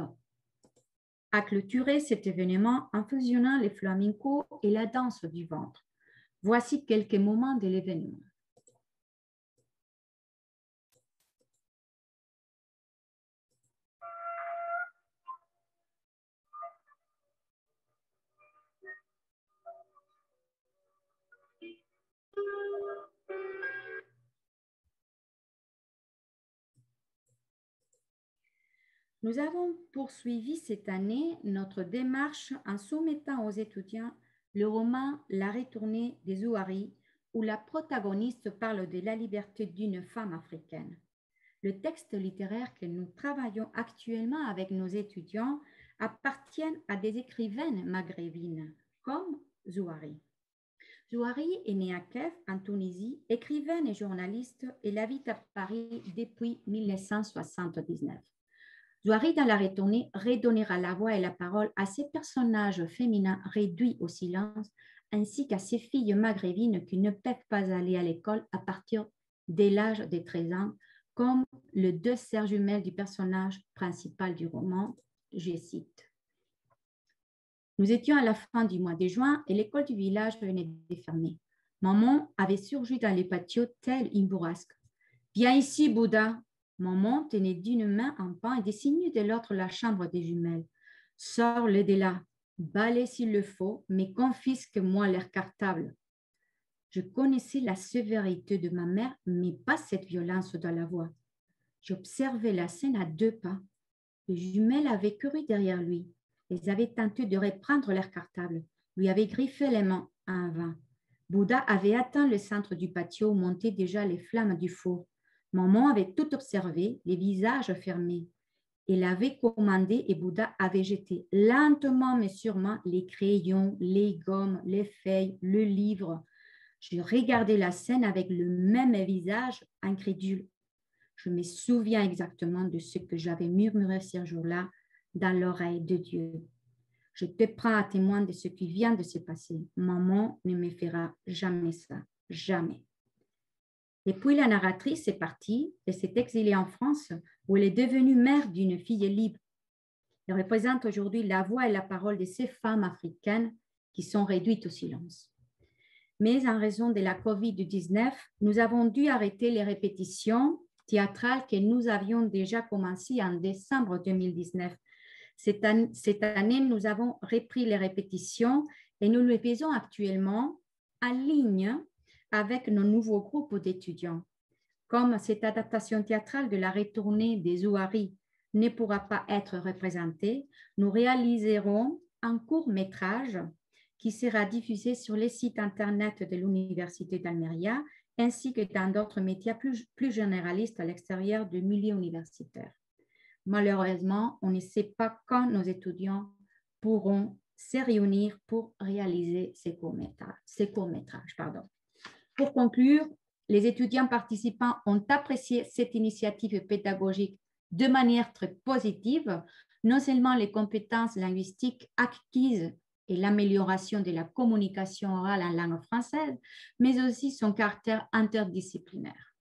a clôturé cet événement en fusionnant les flamencos et la danse du ventre. Voici quelques moments de l'événement. Nous avons poursuivi cette année notre démarche en soumettant aux étudiants le roman La retournée des Zouari, où la protagoniste parle de la liberté d'une femme africaine. Le texte littéraire que nous travaillons actuellement avec nos étudiants appartient à des écrivaines maghrébines, comme Zouari. Zouari est née à Kef, en Tunisie, écrivaine et journaliste, et habite à Paris depuis 1979. Zouari, dans La retournée, redonnera la voix et la parole à ces personnages féminins réduits au silence, ainsi qu'à ces filles maghrébines qui ne peuvent pas aller à l'école à partir dès l'âge de 13 ans, comme les deux sœurs jumelles du personnage principal du roman, je cite. Nous étions à la fin du mois de juin et l'école du village venait de fermer. Maman avait surgi dans les patios tel une bourrasque. « Viens ici, Bouddha !» Maman tenait d'une main un pain et dessinait de l'autre la chambre des jumelles. « Sors-le de là, balaie s'il le faut, mais confisque-moi leur cartable. » Je connaissais la sévérité de ma mère, mais pas cette violence dans la voix. J'observais la scène à 2 pas. Les jumelles avaient couru derrière lui. Elles avaient tenté de reprendre leur cartable, lui avaient griffé les mains en vain. Bouddha avait atteint le centre du patio où montaient déjà les flammes du four. Maman avait tout observé, les visages fermés. Elle avait commandé et Bouddha avait jeté lentement mais sûrement les crayons, les gommes, les feuilles, le livre. Je regardais la scène avec le même visage incrédule. Je me souviens exactement de ce que j'avais murmuré ce jour-là dans l'oreille de Dieu. Je te prends à témoin de ce qui vient de se passer. Maman ne me fera jamais ça, jamais. Et puis la narratrice est partie et s'est exilée en France où elle est devenue mère d'une fille libre. Elle représente aujourd'hui la voix et la parole de ces femmes africaines qui sont réduites au silence. Mais en raison de la COVID-19, nous avons dû arrêter les répétitions théâtrales que nous avions déjà commencées en décembre 2019. Cette année, nous avons repris les répétitions et nous le faisons actuellement en ligne avec nos nouveaux groupes d'étudiants. Comme cette adaptation théâtrale de la retournée des Ouaris ne pourra pas être représentée, nous réaliserons un court-métrage qui sera diffusé sur les sites Internet de l'Université d'Almeria ainsi que dans d'autres médias plus généralistes à l'extérieur du milieu universitaire. Malheureusement, on ne sait pas quand nos étudiants pourront se réunir pour réaliser ces courts-métrages. Pour conclure, les étudiants participants ont apprécié cette initiative pédagogique de manière très positive, non seulement les compétences linguistiques acquises et l'amélioration de la communication orale en langue française, mais aussi son caractère interdisciplinaire.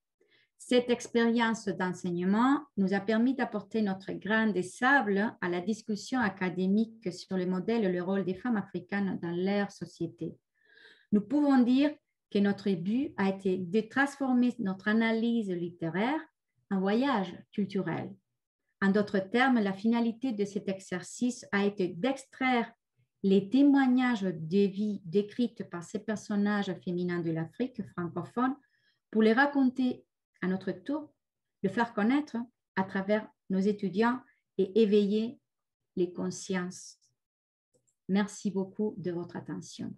Cette expérience d'enseignement nous a permis d'apporter notre grain de sable à la discussion académique sur le modèle et le rôle des femmes africaines dans leur société. Nous pouvons dire que notre but a été de transformer notre analyse littéraire en voyage culturel. En d'autres termes, la finalité de cet exercice a été d'extraire les témoignages de vie décrites par ces personnages féminins de l'Afrique francophone pour les raconter à notre tour, le faire connaître à travers nos étudiants et éveiller les consciences. Merci beaucoup de votre attention.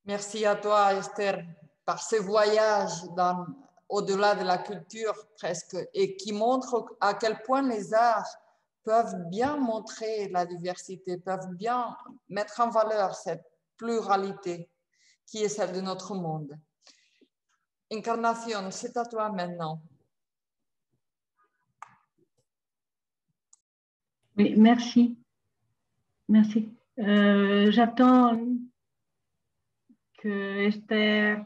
Merci à toi, Esther, par ce voyage au-delà de la culture presque et qui montre à quel point les arts peuvent bien montrer la diversité, peuvent bien mettre en valeur cette pluralité qui est celle de notre monde. Encarnación, c'est à toi maintenant. Oui, merci. Merci. J'attends que Esther...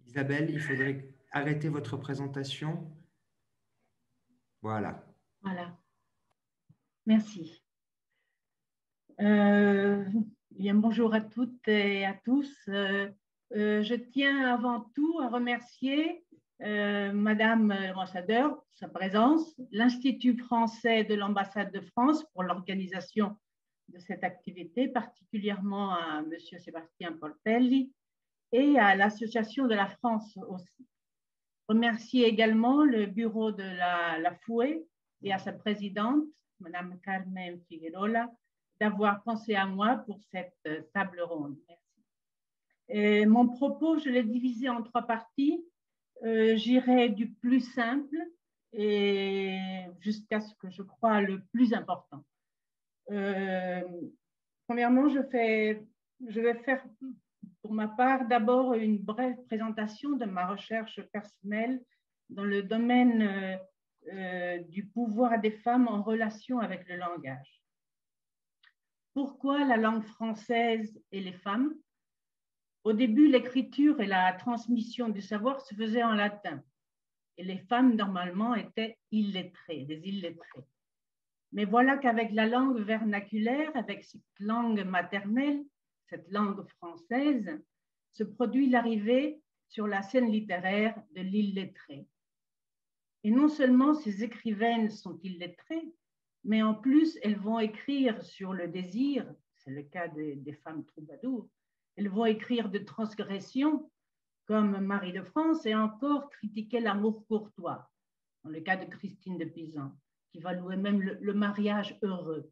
Isabelle, il faudrait arrêter votre présentation. Voilà. Voilà. Merci. Bien, bonjour à toutes et à tous. Je tiens avant tout à remercier Madame l'ambassadeur, sa présence, l'Institut français de l'ambassade de France pour l'organisation de cette activité, particulièrement à Monsieur Sébastien Portelli et à l'Association de la France aussi. Remercier également le bureau de la FUE et à sa présidente, Madame Carmen Figuerola, d'avoir pensé à moi pour cette table ronde. Merci. Et mon propos, je l'ai divisé en 3 parties. J'irai du plus simple et jusqu'à ce que je crois le plus important. Premièrement, je vais faire pour ma part d'abord une brève présentation de ma recherche personnelle dans le domaine du pouvoir des femmes en relation avec le langage. Pourquoi la langue française et les femmes? Au début, l'écriture et la transmission du savoir se faisaient en latin. Et les femmes, normalement, étaient illettrées, des illettrées. Mais voilà qu'avec la langue vernaculaire, avec cette langue maternelle, cette langue française, se produit l'arrivée sur la scène littéraire de l'illettré. Et non seulement ces écrivaines sont illettrées, mais en plus, elles vont écrire sur le désir, c'est le cas des femmes troubadours, elles vont écrire de transgressions, comme Marie de France, et encore critiquer l'amour courtois, dans le cas de Christine de Pisan, qui va louer même le mariage heureux.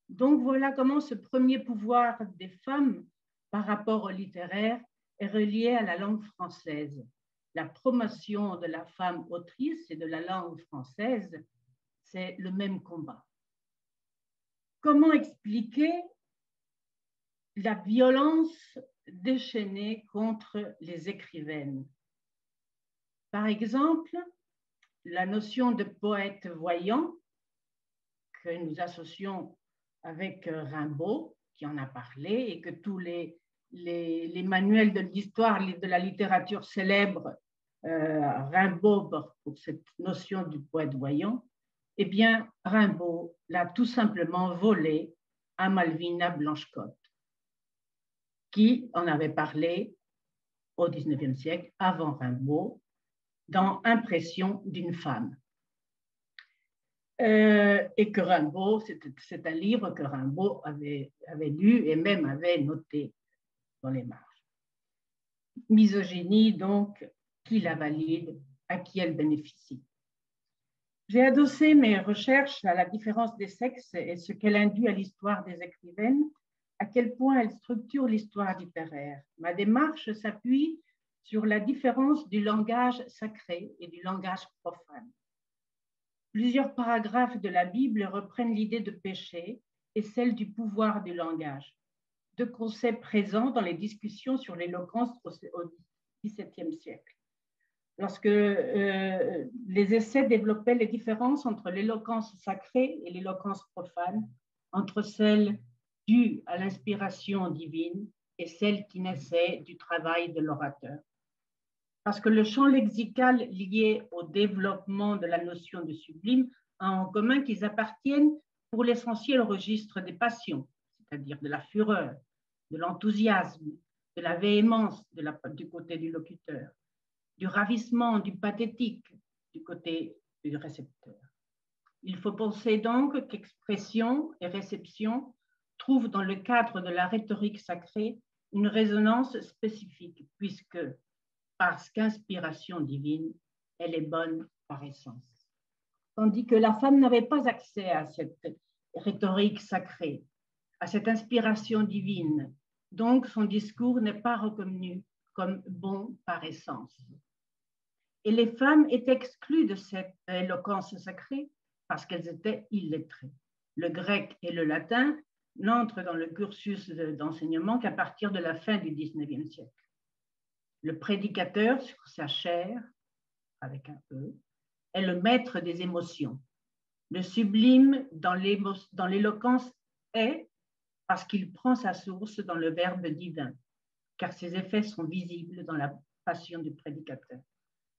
Donc voilà comment ce premier pouvoir des femmes par rapport au littéraire est relié à la langue française. La promotion de la femme autrice et de la langue française, c'est le même combat. Comment expliquer la violence déchaînée contre les écrivaines? Par exemple, la notion de poète voyant que nous associons avec Rimbaud, qui en a parlé, et que tous les manuels de l'histoire, de la littérature célèbre Rimbaud pour cette notion du poète voyant, eh bien, Rimbaud l'a tout simplement volé à Malvina Blanchecotte, qui en avait parlé au XIXe siècle, avant Rimbaud, dans Impression d'une femme. Et que Rimbaud, c'est un livre que Rimbaud avait lu et même avait noté dans les marges. Misogynie, donc, qui la valide, à qui elle bénéficie. J'ai adossé mes recherches à la différence des sexes et ce qu'elle induit à l'histoire des écrivaines, à quel point elle structure l'histoire littéraire. Ma démarche s'appuie sur la différence du langage sacré et du langage profane. Plusieurs paragraphes de la Bible reprennent l'idée de péché et celle du pouvoir du langage, deux concepts présents dans les discussions sur l'éloquence au XVIIe siècle. Lorsque les essais développaient les différences entre l'éloquence sacrée et l'éloquence profane, entre celle due à l'inspiration divine et celle qui naissait du travail de l'orateur. Parce que le champ lexical lié au développement de la notion de sublime a en commun qu'ils appartiennent pour l'essentiel au registre des passions, c'est-à-dire de la fureur, de l'enthousiasme, de la véhémence du côté du locuteur, du ravissement, du pathétique du côté du récepteur. Il faut penser donc qu'expression et réception trouvent dans le cadre de la rhétorique sacrée une résonance spécifique, puisque parce qu'inspiration divine, elle est bonne par essence. Tandis que la femme n'avait pas accès à cette rhétorique sacrée, à cette inspiration divine, donc son discours n'est pas reconnu comme bon par essence. Et les femmes étaient exclues de cette éloquence sacrée parce qu'elles étaient illettrées. Le grec et le latin n'entrent dans le cursus d'enseignement qu'à partir de la fin du XIXe siècle. Le prédicateur sur sa chair, avec un E, est le maître des émotions. Le sublime dans l'éloquence est parce qu'il prend sa source dans le verbe divin, car ses effets sont visibles dans la passion du prédicateur.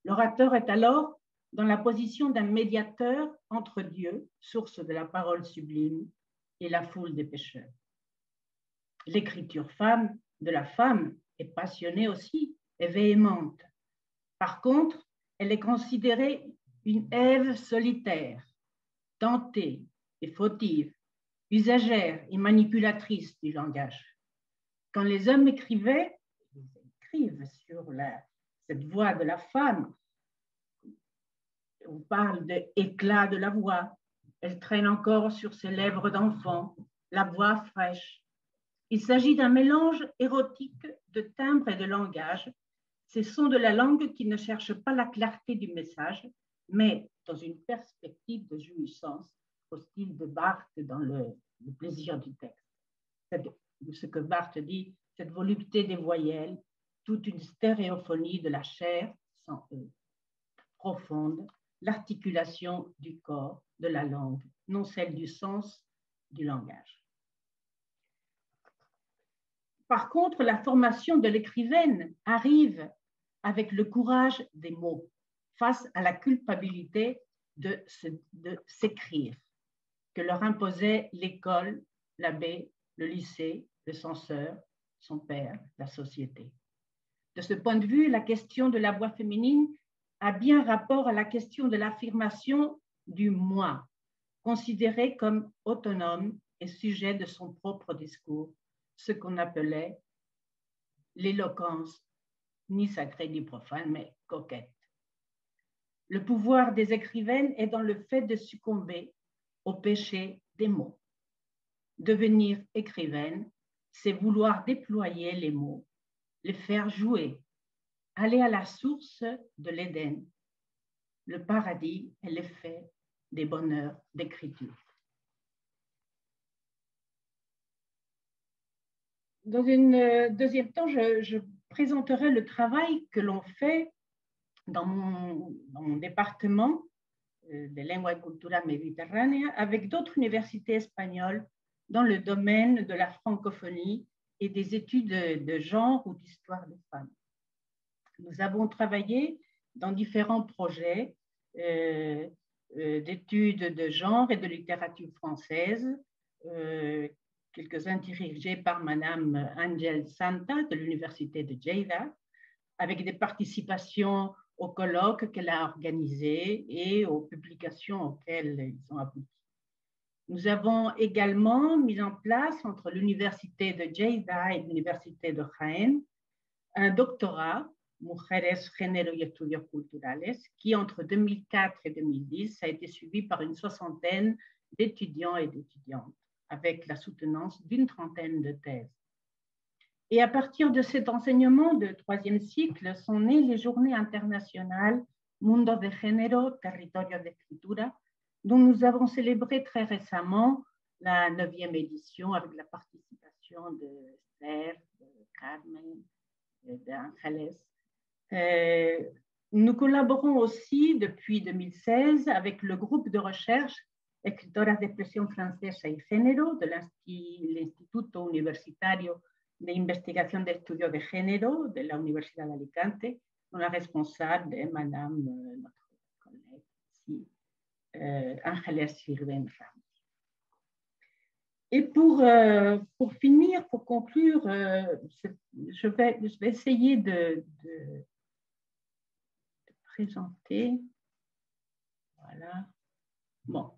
L'orateur est alors dans la position d'un médiateur entre Dieu, source de la parole sublime, et la foule des pécheurs. L'écriture de la femme est passionnée aussi, est véhémente. Par contre, elle est considérée une Ève solitaire, tentée et fautive, usagère et manipulatrice du langage. Quand les hommes écrivaient, ils écrivent sur cette voix de la femme, on parle d'éclat de la voix, elle traîne encore sur ses lèvres d'enfant, la voix fraîche. Il s'agit d'un mélange érotique de timbre et de langage, ces sons de la langue qui ne cherchent pas la clarté du message, mais dans une perspective de jouissance, au style de Barthes dans le plaisir du texte. Ce que Barthes dit, cette volupté des voyelles, toute une stéréophonie de la chair, sans E, profonde, l'articulation du corps, de la langue, non celle du sens du langage. Par contre, la formation de l'écrivaine arrive avec le courage des mots face à la culpabilité de s'écrire que leur imposait l'école, l'abbé, le lycée, le censeur, son père, la société. De ce point de vue, la question de la voix féminine a bien rapport à la question de l'affirmation du moi, considéré comme autonome et sujet de son propre discours, ce qu'on appelait l'éloquence, ni sacrée ni profane, mais coquette. Le pouvoir des écrivaines est dans le fait de succomber au péché des mots. Devenir écrivaine, c'est vouloir déployer les mots, les faire jouer, aller à la source de l'Éden. Le paradis est l'effet des bonheurs d'écriture. Dans un deuxième temps, je présenterai le travail que l'on fait dans mon département de Lengua y Cultura Mediterránea avec d'autres universités espagnoles dans le domaine de la francophonie et des études de genre ou d'histoire des femmes. Nous avons travaillé dans différents projets d'études de genre et de littérature française, quelques-uns dirigés par Madame Ángel Santa de l'Université de Lleida, avec des participations aux colloques qu'elle a organisés et aux publications auxquelles ils ont abouti. Nous avons également mis en place entre l'Université de Lleida et l'Université de Jaén un doctorat, Mujeres, Género y Estudios Culturales, qui entre 2004 et 2010 a été suivi par une soixantaine d'étudiants et d'étudiantes, avec la soutenance d'une trentaine de thèses. Et à partir de cet enseignement de troisième cycle sont nées les journées internationales Mundo de Género, Territorio de Escritura, dont nous avons célébré très récemment la 9e édition avec la participation de Esther, de Carmen, d'Ángeles. Nous collaborons aussi depuis 2016 avec le groupe de recherche Escritoras de Expresión Francesa y Género de l'Instituto Universitario de Investigación de Estudios de Género de la Universidad de Alicante, dont la responsable est Madame, notre collègue ici, Ángeles Sirven Ramos. Et pour finir, pour conclure, je vais essayer de présenter. Voilà. Bon.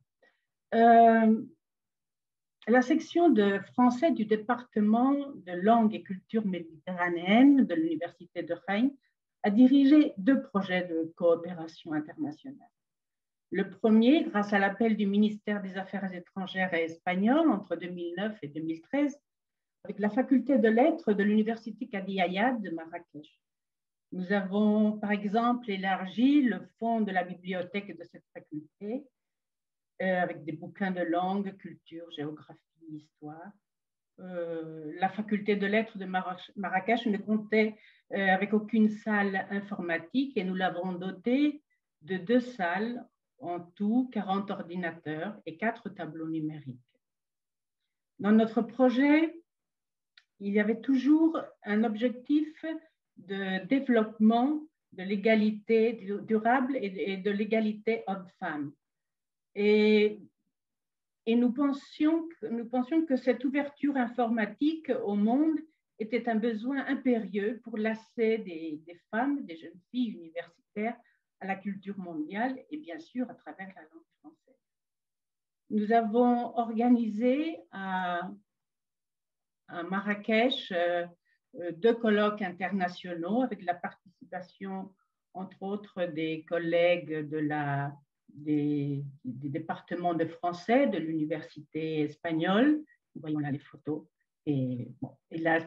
La section de français du département de langue et culture méditerranéenne de l'Université de Jaén a dirigé 2 projets de coopération internationale. Le premier, grâce à l'appel du ministère des Affaires étrangères et espagnol entre 2009 et 2013, avec la faculté de lettres de l'Université Qadi Ayad de Marrakech. Nous avons, par exemple, élargi le fonds de la bibliothèque de cette faculté avec des bouquins de langue, culture, géographie, histoire. La faculté de lettres de Marrakech ne comptait avec aucune salle informatique et nous l'avons dotée de 2 salles, en tout 40 ordinateurs et 4 tableaux numériques. Dans notre projet, il y avait toujours un objectif de développement de l'égalité durable et de l'égalité homme-femme. Et nous pensions que cette ouverture informatique au monde était un besoin impérieux pour l'accès des femmes, des jeunes filles universitaires à la culture mondiale et bien sûr à travers la langue française. Nous avons organisé à Marrakech 2 colloques internationaux avec la participation entre autres des collègues des départements de français de l'université espagnole. Voyons là les photos. Et, bon, et là,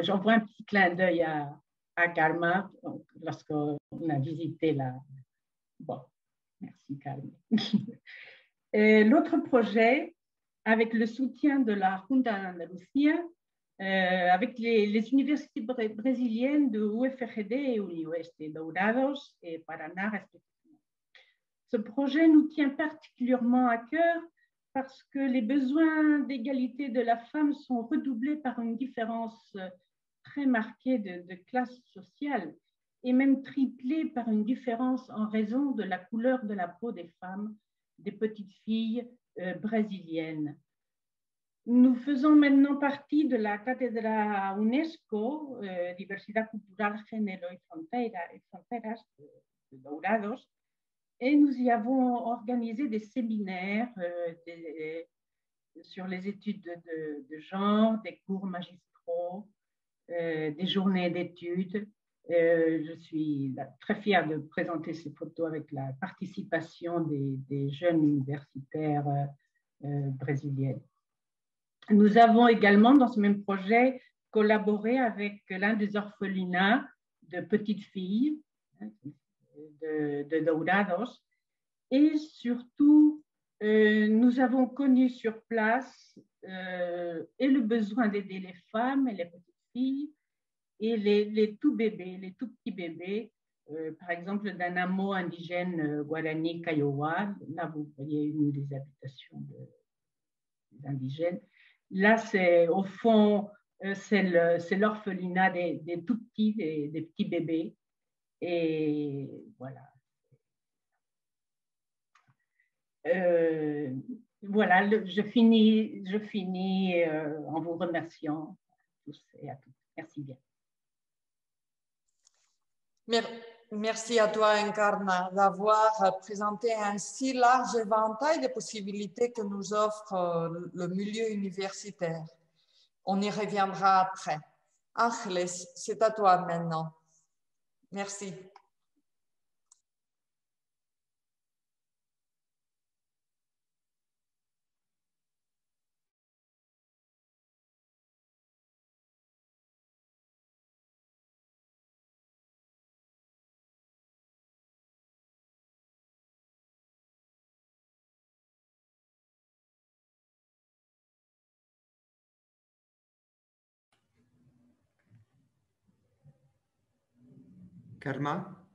j'envoie un petit clin d'œil à Karma lorsqu'on a visité la... Bon, merci Karma. L'autre projet, avec le soutien de la Junta d'Andalucía, avec les universités brésiliennes de UFRD et Université Dourados et Paraná respectivement. Ce projet nous tient particulièrement à cœur parce que les besoins d'égalité de la femme sont redoublés par une différence très marquée de classe sociale et même triplée par une différence en raison de la couleur de la peau des femmes, des petites filles brésiliennes. Nous faisons maintenant partie de la Cátedra UNESCO, Diversidad Cultural, Género y Fronteras de Dourados, et nous y avons organisé des séminaires sur les études de genre, des cours magistraux, des journées d'études. Je suis très fière de présenter ces photos avec la participation des jeunes universitaires brésiliennes. Nous avons également, dans ce même projet, collaboré avec l'un des orphelinats de petites filles de Dourados. Et surtout, nous avons connu sur place et le besoin d'aider les femmes et les petites filles et les tout bébés, les tout petits bébés, par exemple d'un hameau indigène Guarani Kiowa. Là, vous voyez une des habitations des indigènes. Là, c'est au fond, c'est l'orphelinat des tout petits, des petits bébés. Et voilà. Voilà, je finis en vous remerciant à tous et à toutes. Merci bien. Merci à toi, Encarna, d'avoir présenté un si large éventail de possibilités que nous offre le milieu universitaire. On y reviendra après. Ángeles, c'est à toi maintenant. Merci. Karma?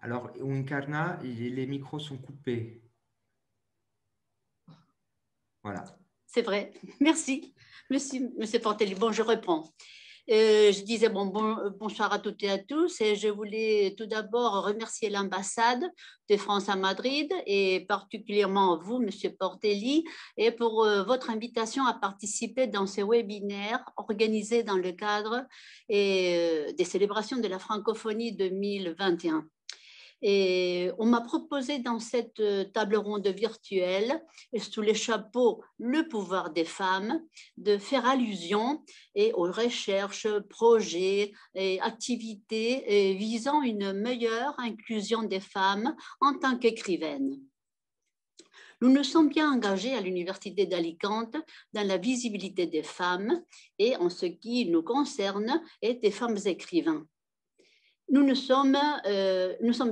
Alors, Encarna, les micros sont coupés. Voilà. C'est vrai. Merci. Monsieur Portelli. Bon, je reprends. Je disais bonsoir à toutes et à tous et je voulais tout d'abord remercier l'ambassade de France à Madrid et particulièrement vous, Monsieur Portelli, et pour votre invitation à participer dans ce webinaire organisé dans le cadre des célébrations de la francophonie 2021. Et on m'a proposé dans cette table ronde virtuelle, sous le chapeau « Le pouvoir des femmes », de faire allusion aux recherches, projets et activités visant une meilleure inclusion des femmes en tant qu'écrivaines. Nous nous sommes bien engagés à l'Université d'Alicante dans la visibilité des femmes et en ce qui nous concerne et des femmes écrivains. Nous sommes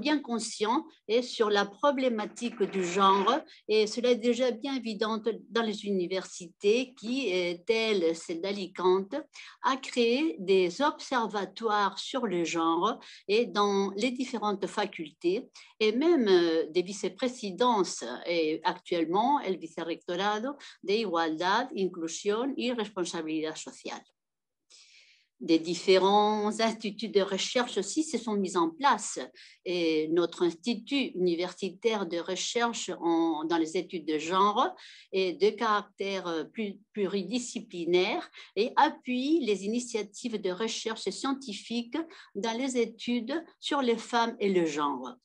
bien conscients sur la problématique du genre et cela est déjà bien évident dans les universités qui, telle celle d'Alicante, a créé des observatoires sur le genre et dans les différentes facultés et même des vice-présidences et actuellement el vicerrectorado de Igualdad, Inclusión y Responsabilidad Social. Des différents instituts de recherche aussi se sont mis en place. Et notre institut universitaire de recherche dans les études de genre est de caractère pluridisciplinaire et appuie les initiatives de recherche scientifique dans les études sur les femmes et le genre.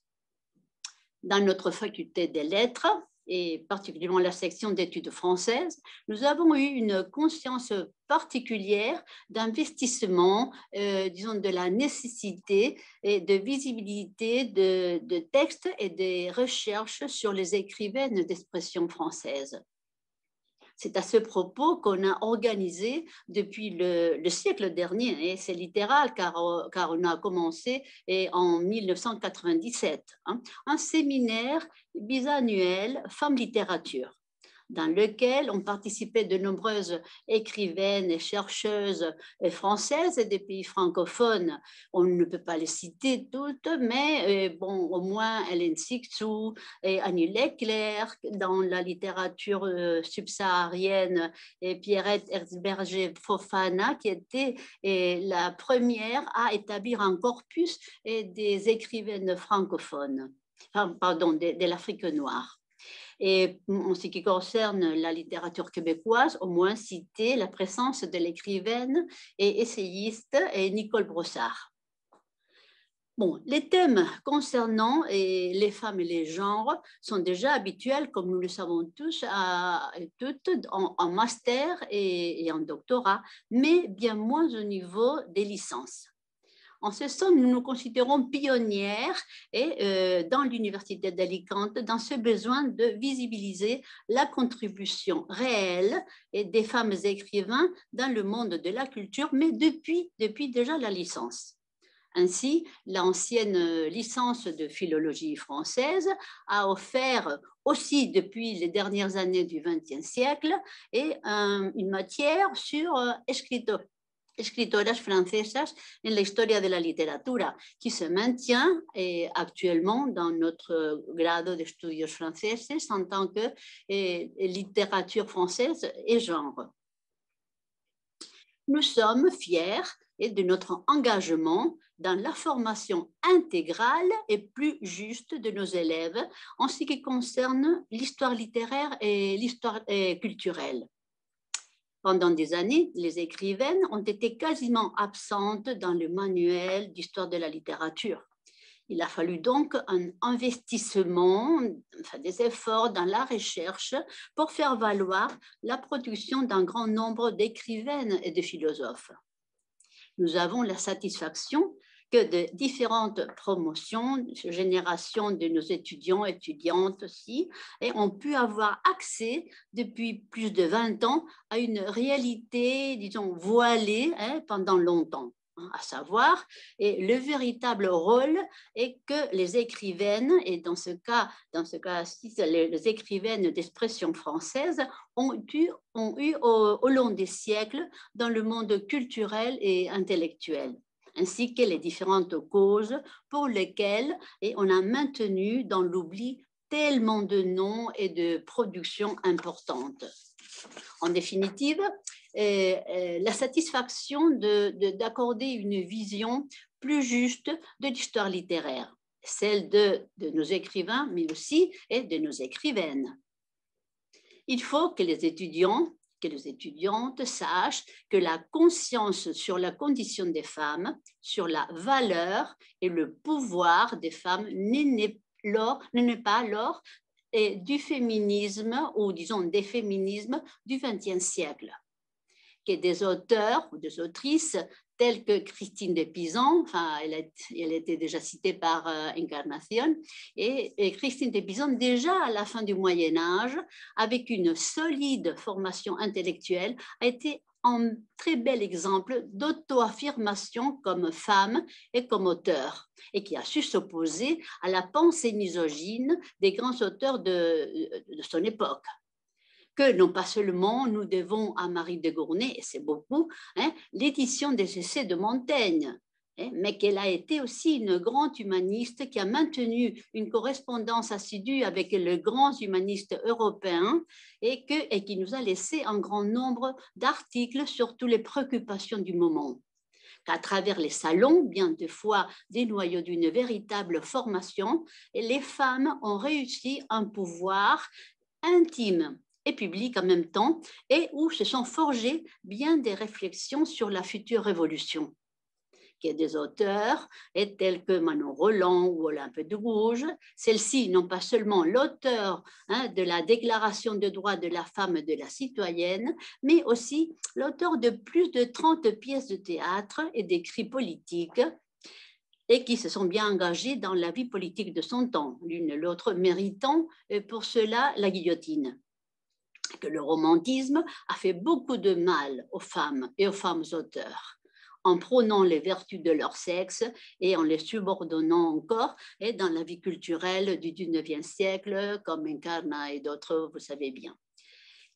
Dans notre faculté des lettres, et particulièrement la section d'études françaises, nous avons eu une conscience particulière d'investissement, disons, de la nécessité et de visibilité de textes et des recherches sur les écrivaines d'expression française. C'est à ce propos qu'on a organisé depuis le siècle dernier, et c'est littéral car on a commencé en 1997, un séminaire bisannuel Femmes Littérature. dans lequel ont participé de nombreuses écrivaines et chercheuses françaises et des pays francophones. On ne peut pas les citer toutes, mais bon, au moins Hélène Cixous et Annie Leclerc, dans la littérature subsaharienne, et Pierrette Herzberger-Fofana, qui était la première à établir un corpus des écrivaines francophones, pardon, de l'Afrique noire. Et en ce qui concerne la littérature québécoise, au moins citer la présence de l'écrivaine et essayiste Nicole Brossard. Bon, les thèmes concernant les femmes et les genres sont déjà habituels, comme nous le savons tous, toutes en master et en doctorat, mais bien moins au niveau des licences. En ce sens, nous nous considérons pionnières dans l'Université d'Alicante dans ce besoin de visibiliser la contribution réelle des femmes écrivains dans le monde de la culture, mais depuis déjà la licence. Ainsi, l'ancienne licence de philologie française a offert aussi depuis les dernières années du XXe siècle une matière sur escritoras francesas en la historia de la literatura, qui se maintient actuellement dans notre grado de estudios franceses en tant que littérature française et genre. Nous sommes fiers de notre engagement dans la formation intégrale et plus juste de nos élèves en ce qui concerne l'histoire littéraire et l'histoire culturelle. Pendant des années, les écrivaines ont été quasiment absentes dans le manuel d'histoire de la littérature. Il a fallu donc un investissement, des efforts dans la recherche pour faire valoir la production d'un grand nombre d'écrivaines et de philosophes. Nous avons la satisfaction que de différentes promotions, générations de nos étudiants et étudiantes aussi, ont pu avoir accès depuis plus de 20 ans à une réalité, disons, voilée pendant longtemps. À savoir, le véritable rôle est que les écrivaines, et dans ce cas-ci, les écrivaines d'expression française, ont eu au long des siècles dans le monde culturel et intellectuel, ainsi que les différentes causes pour lesquelles on a maintenu dans l'oubli tellement de noms et de productions importantes. En définitive, la satisfaction d'accorder une vision plus juste de l'histoire littéraire, celle de nos écrivains, mais aussi de nos écrivaines. Il faut que les étudiants, que les étudiantes sachent que la conscience sur la condition des femmes, sur la valeur et le pouvoir des femmes n'est pas l'or du féminisme, ou disons des féminismes du XXe siècle. Que des auteurs ou des autrices telles que Christine de Pizan, elle était déjà citée par Encarnación, et Christine de Pizan, déjà à la fin du Moyen-Âge, avec une solide formation intellectuelle, a été un très bel exemple d'auto-affirmation comme femme et comme auteur, et qui a su s'opposer à la pensée misogyne des grands auteurs de son époque. Que non pas seulement nous devons à Marie de Gournay, et c'est beaucoup, l'édition des essais de Montaigne, mais qu'elle a été aussi une grande humaniste qui a maintenu une correspondance assidue avec les grands humanistes européens et qui nous a laissé un grand nombre d'articles sur toutes les préoccupations du moment. Qu'à travers les salons, bien des fois des noyaux d'une véritable formation, les femmes ont réussi un pouvoir intime et public en même temps, et où se sont forgées bien des réflexions sur la future révolution. Qu'il y a des auteurs tels que Manon Roland ou Olympe de Gouges. Celles-ci n'ont pas seulement l'auteur de la Déclaration des droits de la femme et de la citoyenne, mais aussi l'auteur de plus de 30 pièces de théâtre et d'écrits politiques, et qui se sont bien engagées dans la vie politique de son temps, l'une et l'autre méritant pour cela la guillotine. Que le romantisme a fait beaucoup de mal aux femmes et aux femmes auteurs, en prônant les vertus de leur sexe et en les subordonnant encore dans la vie culturelle du XIXe siècle, comme Encarna et d'autres, vous savez bien.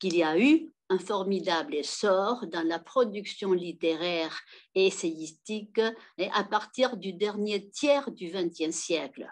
qu'il y a eu un formidable essor dans la production littéraire et essayistique à partir du dernier tiers du XXe siècle.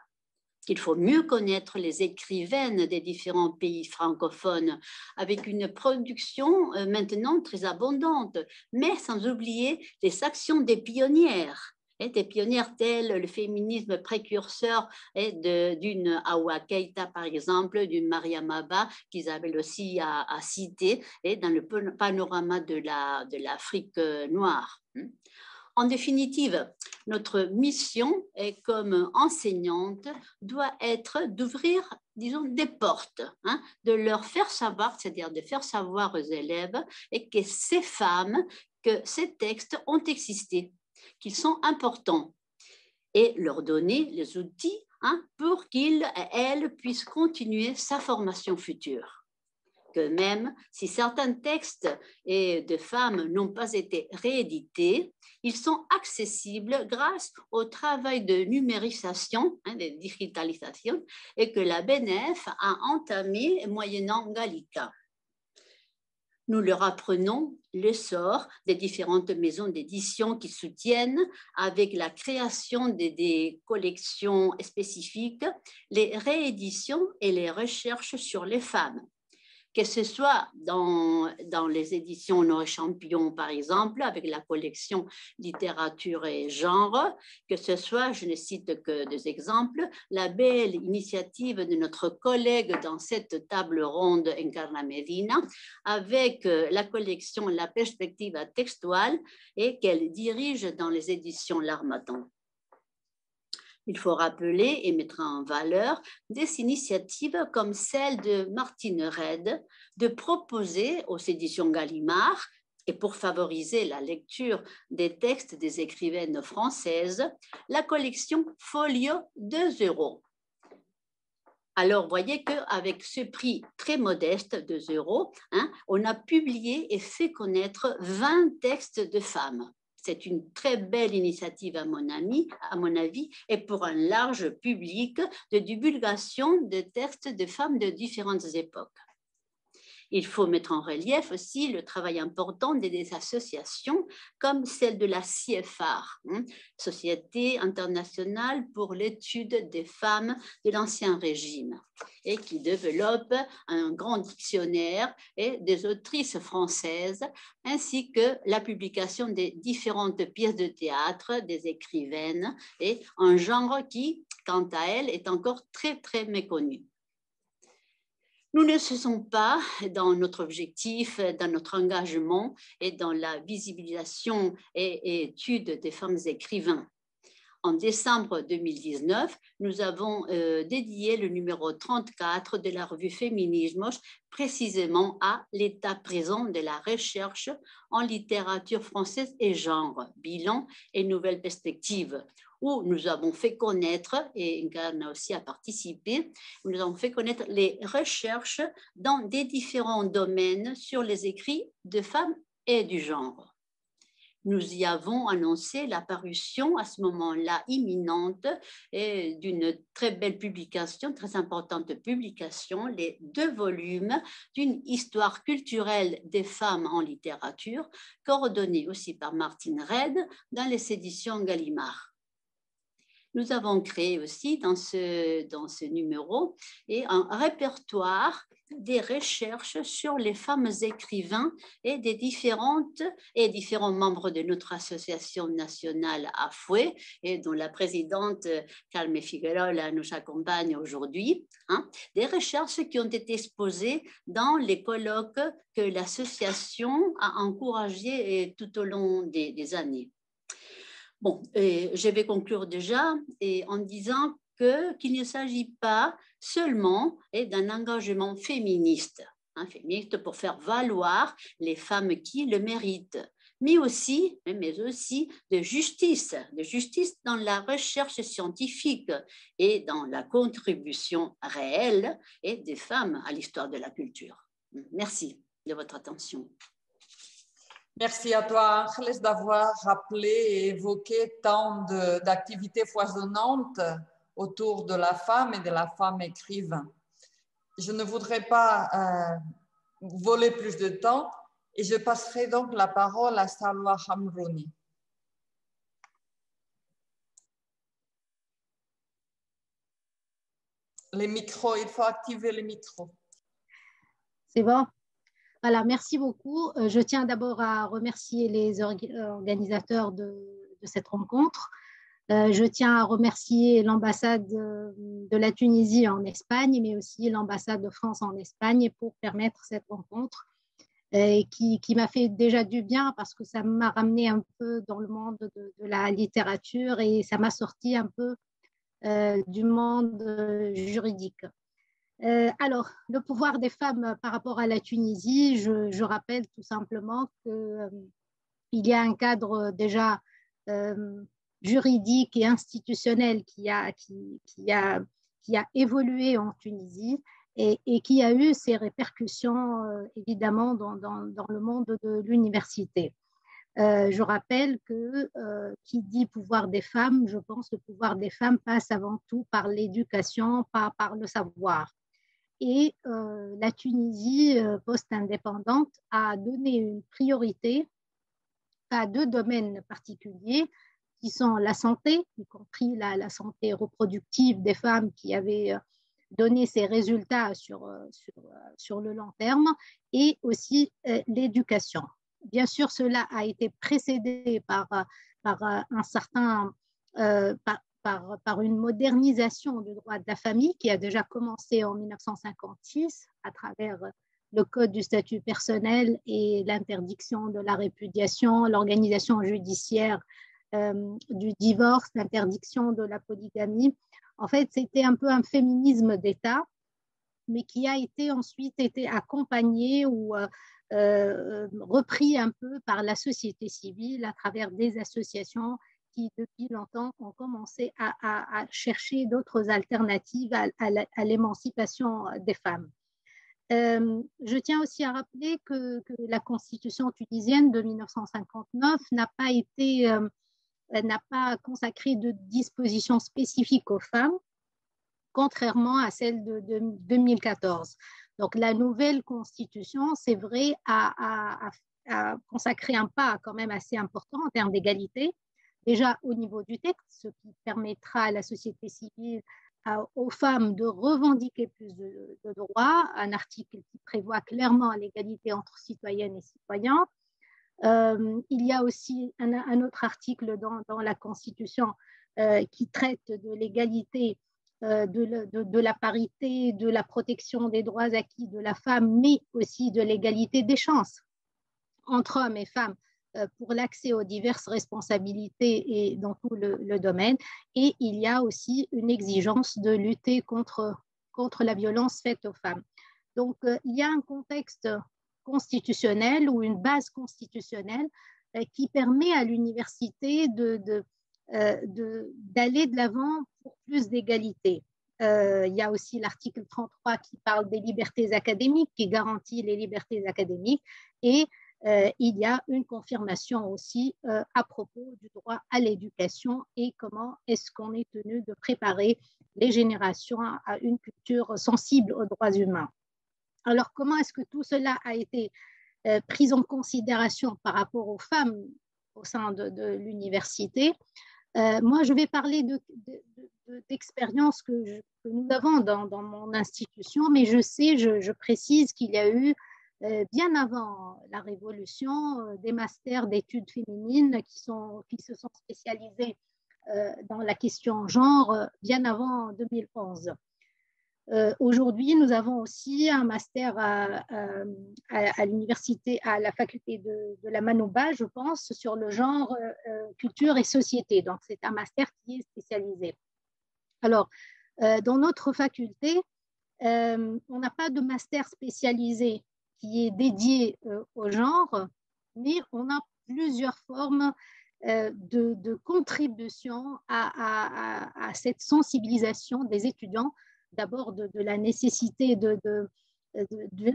Qu'il faut mieux connaître les écrivaines des différents pays francophones avec une production maintenant très abondante, mais sans oublier les actions des pionnières. Des pionnières telles le féminisme précurseur d'une Awa Keïta, par exemple, d'une Maria Maba, qu'Isabelle aussi a cité, dans le panorama de l'Afrique noire. En définitive, notre mission comme enseignante doit être d'ouvrir, disons, des portes, de leur faire savoir, c'est-à-dire de faire savoir aux élèves et que ces femmes, que ces textes ont existé, qu'ils sont importants, et leur donner les outils pour qu'ils, elles, puissent continuer sa formation future. Que même si certains textes de femmes n'ont pas été réédités, ils sont accessibles grâce au travail de numérisation, de digitalisation, et que la BNF a entamé moyennant Gallica. Nous leur apprenons l'essor des différentes maisons d'édition qui soutiennent, avec la création des collections spécifiques, les rééditions et les recherches sur les femmes. Que ce soit dans les éditions Honoré Champion, par exemple, avec la collection Littérature et Genre, que ce soit, je ne cite que deux exemples, la belle initiative de notre collègue dans cette table ronde, Encarna Medina, avec la collection La Perspective textuelle et qu'elle dirige dans les éditions L'Harmattan. Il faut rappeler et mettre en valeur des initiatives comme celle de Martine Redd de proposer aux éditions Gallimard, et pour favoriser la lecture des textes des écrivaines françaises, la collection Folio 2 €. Alors, voyez qu'avec ce prix très modeste, 2 €, on a publié et fait connaître 20 textes de femmes. C'est une très belle initiative à mon avis, et pour un large public de divulgation de textes de femmes de différentes époques. Il faut mettre en relief aussi le travail important des associations comme celle de la CFR, Société internationale pour l'étude des femmes de l'Ancien Régime, et qui développe un grand dictionnaire et des autrices françaises, ainsi que la publication des différentes pièces de théâtre des écrivaines, et un genre qui, quant à elle, est encore très, très méconnu. Nous ne cessons pas dans notre objectif, dans notre engagement et dans la visibilisation et étude des femmes écrivains. En décembre 2019, nous avons dédié le numéro 34 de la revue Féminismos précisément à l'état présent de la recherche en littérature française et genre, bilan et nouvelles perspectives, où nous avons fait connaître, et Encarna aussi a participé, nous avons fait connaître les recherches dans des différents domaines sur les écrits de femmes et du genre. Nous y avons annoncé la parution à ce moment-là imminente d'une très belle publication, très importante publication, les 2 volumes d'une histoire culturelle des femmes en littérature, coordonnée aussi par Martine Redd dans les éditions Gallimard. Nous avons créé aussi dans ce numéro un répertoire des recherches sur les femmes écrivains et des différents membres de notre association nationale AFUE, et dont la présidente Carme Figuerola nous accompagne aujourd'hui, des recherches qui ont été exposées dans les colloques que l'association a encouragés tout au long des années. Bon, je vais conclure déjà en disant qu'il ne s'agit pas seulement d'un engagement féministe, féministe pour faire valoir les femmes qui le méritent, mais aussi de justice dans la recherche scientifique et dans la contribution réelle des femmes à l'histoire de la culture. Merci de votre attention. Merci à toi, Ángeles, d'avoir rappelé et évoqué tant d'activités foisonnantes autour de la femme et de la femme écrivain. Je ne voudrais pas voler plus de temps et je passerai donc la parole à Salwa Hamrouni. Les micros, il faut activer les micros. C'est bon? Voilà, merci beaucoup. Je tiens d'abord à remercier les organisateurs de cette rencontre. Je tiens à remercier l'ambassade de la Tunisie en Espagne, mais aussi l'ambassade de France en Espagne pour permettre cette rencontre qui m'a fait déjà du bien parce que ça m'a ramené un peu dans le monde de la littérature et ça m'a sorti un peu du monde juridique. Alors, le pouvoir des femmes par rapport à la Tunisie, je rappelle tout simplement qu'il y a un cadre déjà juridique et institutionnel qui a évolué en Tunisie et qui a eu ses répercussions évidemment dans le monde de l'université. Je rappelle que qui dit pouvoir des femmes, je pense que le pouvoir des femmes passe avant tout par l'éducation, par le savoir. Et la Tunisie post-indépendante a donné une priorité à 2 domaines particuliers qui sont la santé, y compris la santé reproductive des femmes qui avaient donné ses résultats sur le long terme, et aussi l'éducation. Bien sûr, cela a été précédé par un certain par une modernisation du droit de la famille qui a déjà commencé en 1956 à travers le code du statut personnel et l'interdiction de la répudiation, l'organisation judiciaire du divorce, l'interdiction de la polygamie. En fait, c'était un peu un féminisme d'État, mais qui a été ensuite accompagné ou repris un peu par la société civile à travers des associations qui, depuis longtemps, ont commencé à chercher d'autres alternatives à l'émancipation des femmes. Je tiens aussi à rappeler que la Constitution tunisienne de 1959 n'a pas consacré de dispositions spécifiques aux femmes, contrairement à celle de 2014. Donc, la nouvelle Constitution, c'est vrai, a consacré un pas quand même assez important en termes d'égalité, déjà au niveau du texte, ce qui permettra à la société civile, aux femmes de revendiquer plus de droits, un article qui prévoit clairement l'égalité entre citoyennes et citoyens. Il y a aussi un autre article dans la Constitution qui traite de l'égalité, de la parité, de la protection des droits acquis de la femme, mais aussi de l'égalité des chances entre hommes et femmes pour l'accès aux diverses responsabilités et dans tout le domaine. Et il y a aussi une exigence de lutter contre la violence faite aux femmes. Donc, il y a un contexte constitutionnel ou une base constitutionnelle qui permet à l'université d'aller de l'avant pour plus d'égalité. Il y a aussi l'article 33 qui parle des libertés académiques, qui garantit les libertés académiques, et il y a une confirmation aussi à propos du droit à l'éducation et comment est-ce qu'on est tenu de préparer les générations à une culture sensible aux droits humains. Alors, comment est-ce que tout cela a été pris en considération par rapport aux femmes au sein de l'université? Moi, je vais parler d'expériences que nous avons dans mon institution, mais je précise qu'il y a eu, bien avant la Révolution, des masters d'études féminines qui se sont spécialisés dans la question genre bien avant 2011. Aujourd'hui, nous avons aussi un master à l'université, à la faculté de la Manouba, je pense, sur le genre, culture et société. Donc, c'est un master qui est spécialisé. Alors, dans notre faculté, on n'a pas de master spécialisé qui est dédié au genre, mais on a plusieurs formes de contribution à cette sensibilisation des étudiants. D'abord de la nécessité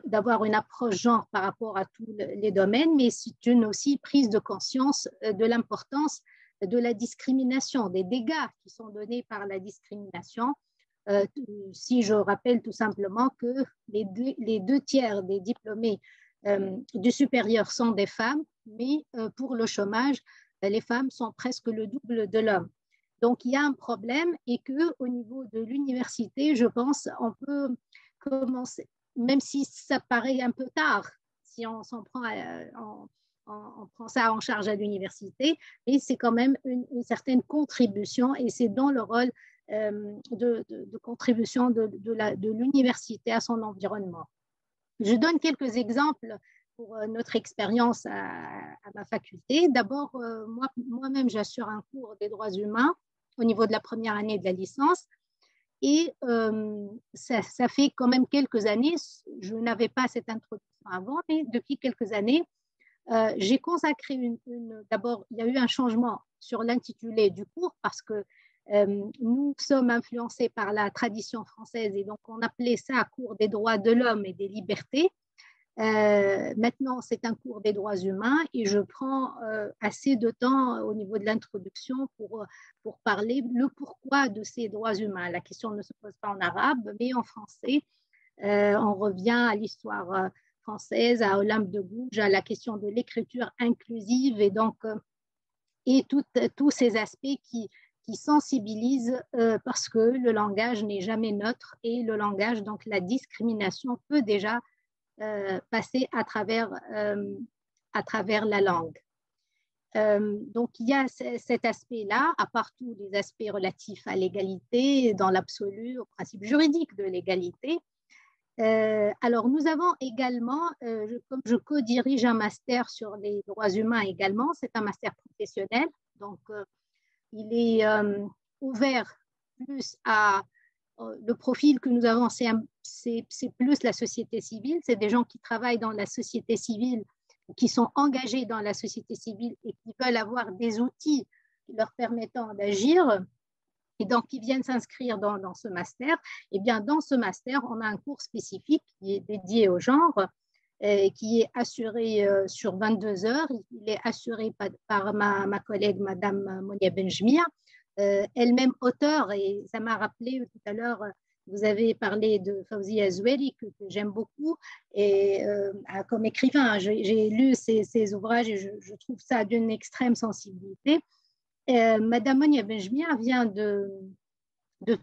d'avoir une approche genre par rapport à tous les domaines, mais c'est une aussi prise de conscience de l'importance de la discrimination, des dégâts qui sont donnés par la discrimination, Si je rappelle tout simplement que les deux tiers des diplômés du supérieur sont des femmes, mais pour le chômage, les femmes sont presque le double de l'homme. Donc, il y a un problème et qu'au niveau de l'université, je pense, on peut commencer, même si ça paraît un peu tard, si on s'en prend on prend ça en charge à l'université, et c'est quand même une certaine contribution et c'est dans le rôle de contribution de l'université à son environnement. Je donne quelques exemples pour notre expérience à ma faculté. D'abord, moi-même, j'assure un cours des droits humains au niveau de la première année de la licence. Et ça fait quand même quelques années, je n'avais pas cette introduction avant, mais depuis quelques années, j'ai consacré d'abord, il y a eu un changement sur l'intitulé du cours parce que nous sommes influencés par la tradition française et donc on appelait ça cours des droits de l'homme et des libertés. Maintenant, c'est un cours des droits humains et je prends assez de temps au niveau de l'introduction pour parler le pourquoi de ces droits humains. La question ne se pose pas en arabe, mais en français. On revient à l'histoire française, à Olympe de Gouges, à la question de l'écriture inclusive et donc et tous ces aspects qui sensibilisent parce que le langage n'est jamais neutre et le langage, donc la discrimination peut déjà passer à travers la langue. Donc, il y a cet aspect-là, à part tous les aspects relatifs à l'égalité, dans l'absolu, au principe juridique de l'égalité. Alors, nous avons également, comme je co-dirige un master sur les droits humains également, c'est un master professionnel, donc il est ouvert plus à le profil que nous avons, c'est plus la société civile, c'est des gens qui travaillent dans la société civile, qui sont engagés dans la société civile et qui veulent avoir des outils leur permettant d'agir et donc qui viennent s'inscrire dans ce master. Et bien dans ce master, on a un cours spécifique qui est dédié au genre, qui est assuré sur 22 heures. Il est assuré par ma collègue, Madame Monia Benjmia, elle-même auteure, et ça m'a rappelé tout à l'heure, vous avez parlé de Fawzia Zoueri, que j'aime beaucoup, et comme écrivain, j'ai lu ses ouvrages et je trouve ça d'une extrême sensibilité. Madame Monia Benjmia vient de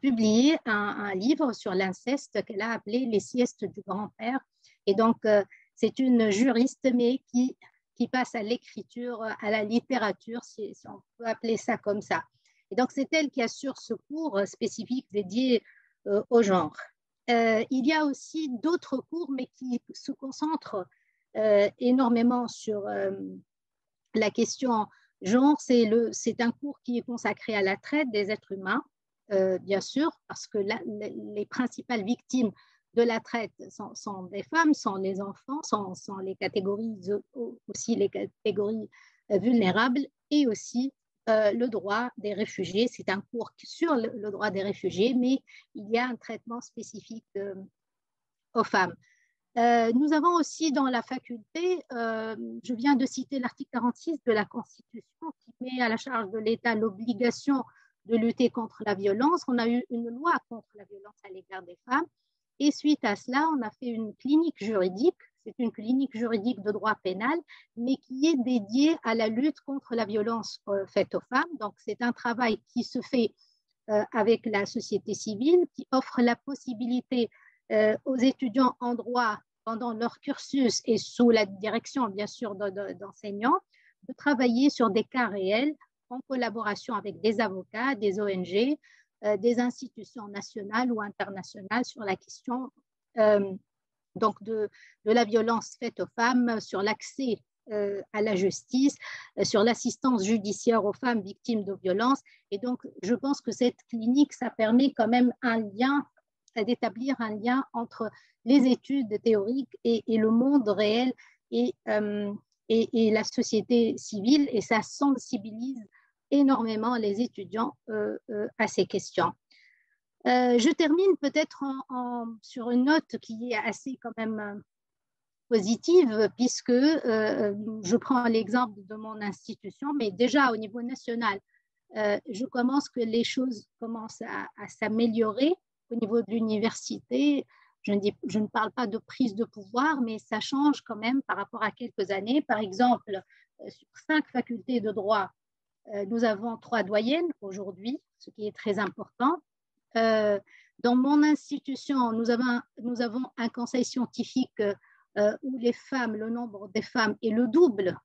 publier un livre sur l'inceste qu'elle a appelé Les siestes du grand-père, et donc c'est une juriste, mais qui passe à l'écriture, à la littérature, si on peut appeler ça comme ça. Et donc, c'est elle qui assure ce cours spécifique dédié au genre. Il y a aussi d'autres cours, mais qui se concentrent énormément sur la question genre. C'est un cours qui est consacré à la traite des êtres humains, bien sûr, parce que les principales victimes de la traite sont des femmes, sont les enfants, sont les catégories, aussi les catégories vulnérables, et aussi le droit des réfugiés. C'est un cours sur le droit des réfugiés, mais il y a un traitement spécifique aux femmes. Nous avons aussi dans la faculté, je viens de citer l'article 46 de la Constitution qui met à la charge de l'État l'obligation de lutter contre la violence. On a eu une loi contre la violence à l'égard des femmes et suite à cela, on a fait une clinique juridique. C'est une clinique juridique de droit pénal, mais qui est dédiée à la lutte contre la violence faite aux femmes. Donc, c'est un travail qui se fait avec la société civile, qui offre la possibilité aux étudiants en droit, pendant leur cursus et sous la direction, bien sûr, d'enseignants, de travailler sur des cas réels en collaboration avec des avocats, des ONG, des institutions nationales ou internationales sur la question donc de la violence faite aux femmes, sur l'accès à la justice, sur l'assistance judiciaire aux femmes victimes de violences. Et donc, je pense que cette clinique, ça permet quand même d'établir un lien entre les études théoriques et le monde réel et la société civile, et ça sensibilise énormément les étudiants à ces questions. Je termine peut-être sur une note qui est assez quand même positive, puisque je prends l'exemple de mon institution, mais déjà au niveau national, je commence que les choses commencent à s'améliorer au niveau de l'université, je ne parle pas de prise de pouvoir, mais ça change quand même par rapport à quelques années. Par exemple, sur 5 facultés de droit, nous avons 3 doyennes aujourd'hui, ce qui est très important. Dans mon institution, nous avons un conseil scientifique où le nombre des femmes est le double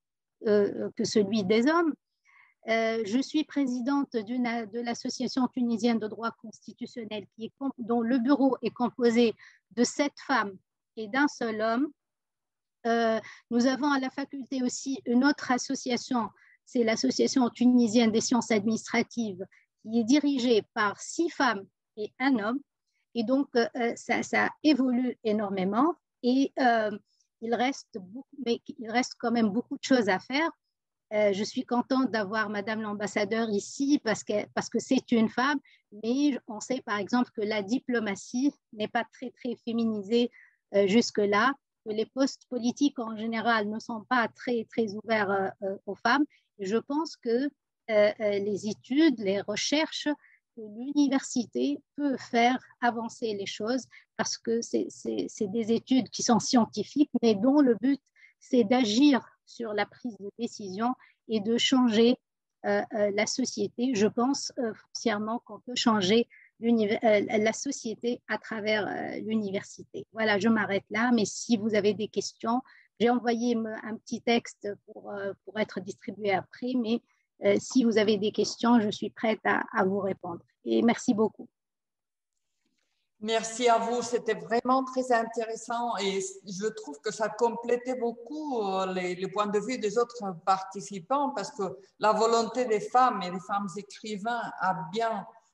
que celui des hommes. Je suis présidente de l'association tunisienne de droit constitutionnel dont le bureau est composé de 7 femmes et d'un seul homme. Nous avons à la faculté aussi une autre association, c'est l'association tunisienne des sciences administratives, qui est dirigée par 6 femmes et un homme. Et donc, ça évolue énormément et il reste quand même beaucoup de choses à faire. Je suis contente d'avoir Madame l'ambassadeur ici parce que c'est une femme, mais on sait par exemple que la diplomatie n'est pas très, très féminisée jusque-là, que les postes politiques en général ne sont pas très, très ouverts aux femmes. Et je pense que les études, les recherches, que l'université peut faire avancer les choses parce que c'est des études qui sont scientifiques, mais dont le but, c'est d'agir sur la prise de décision et de changer la société. Je pense foncièrement qu'on peut changer la société à travers l'université. Voilà, je m'arrête là, mais si vous avez des questions, j'ai envoyé un petit texte pour être distribué après, mais si vous avez des questions, je suis prête à vous répondre. Et merci beaucoup. Merci à vous, c'était vraiment très intéressant et je trouve que ça complétait beaucoup les points de vue des autres participants parce que la volonté des femmes et des femmes écrivains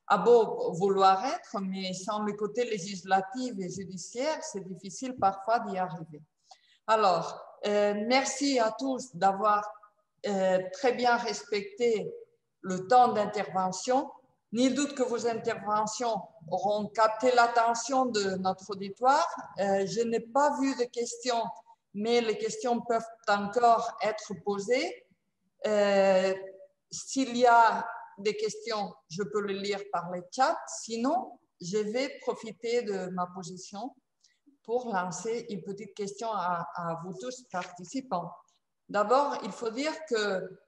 a beau vouloir être, mais sans le côté législatif et judiciaire, c'est difficile parfois d'y arriver. Alors, merci à tous d'avoir très bien respecté le temps d'intervention. Nul doute que vos interventions auront capté l'attention de notre auditoire. Je n'ai pas vu de questions, mais les questions peuvent encore être posées. S'il y a des questions, je peux les lire par le chat. Sinon, je vais profiter de ma position pour lancer une petite question à vous tous participants. D'abord, il faut dire que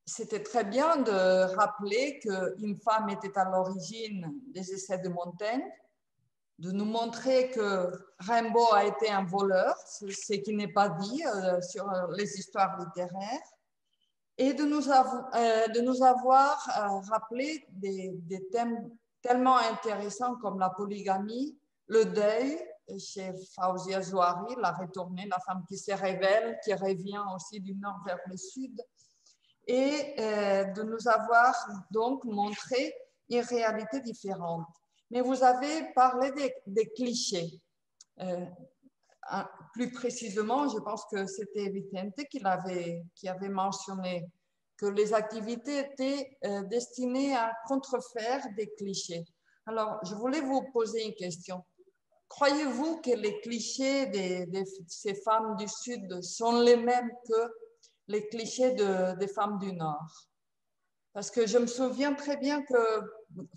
c'était très bien de rappeler qu'une femme était à l'origine des essais de Montaigne, de nous montrer que Rimbaud a été un voleur, ce qui n'est pas dit sur les histoires littéraires, et de nous avoir rappelé des thèmes tellement intéressants comme la polygamie, le deuil, chez Fawzia Zouari, la retournée, la femme qui se révèle, qui revient aussi du nord vers le sud, et de nous avoir donc montré une réalité différente. Mais vous avez parlé des clichés. Plus précisément, je pense que c'était Vicente qui avait mentionné que les activités étaient destinées à contrefaire des clichés. Alors, je voulais vous poser une question. Croyez-vous que les clichés de ces femmes du Sud sont les mêmes que les clichés des femmes du Nord? Parce que je me souviens très bien que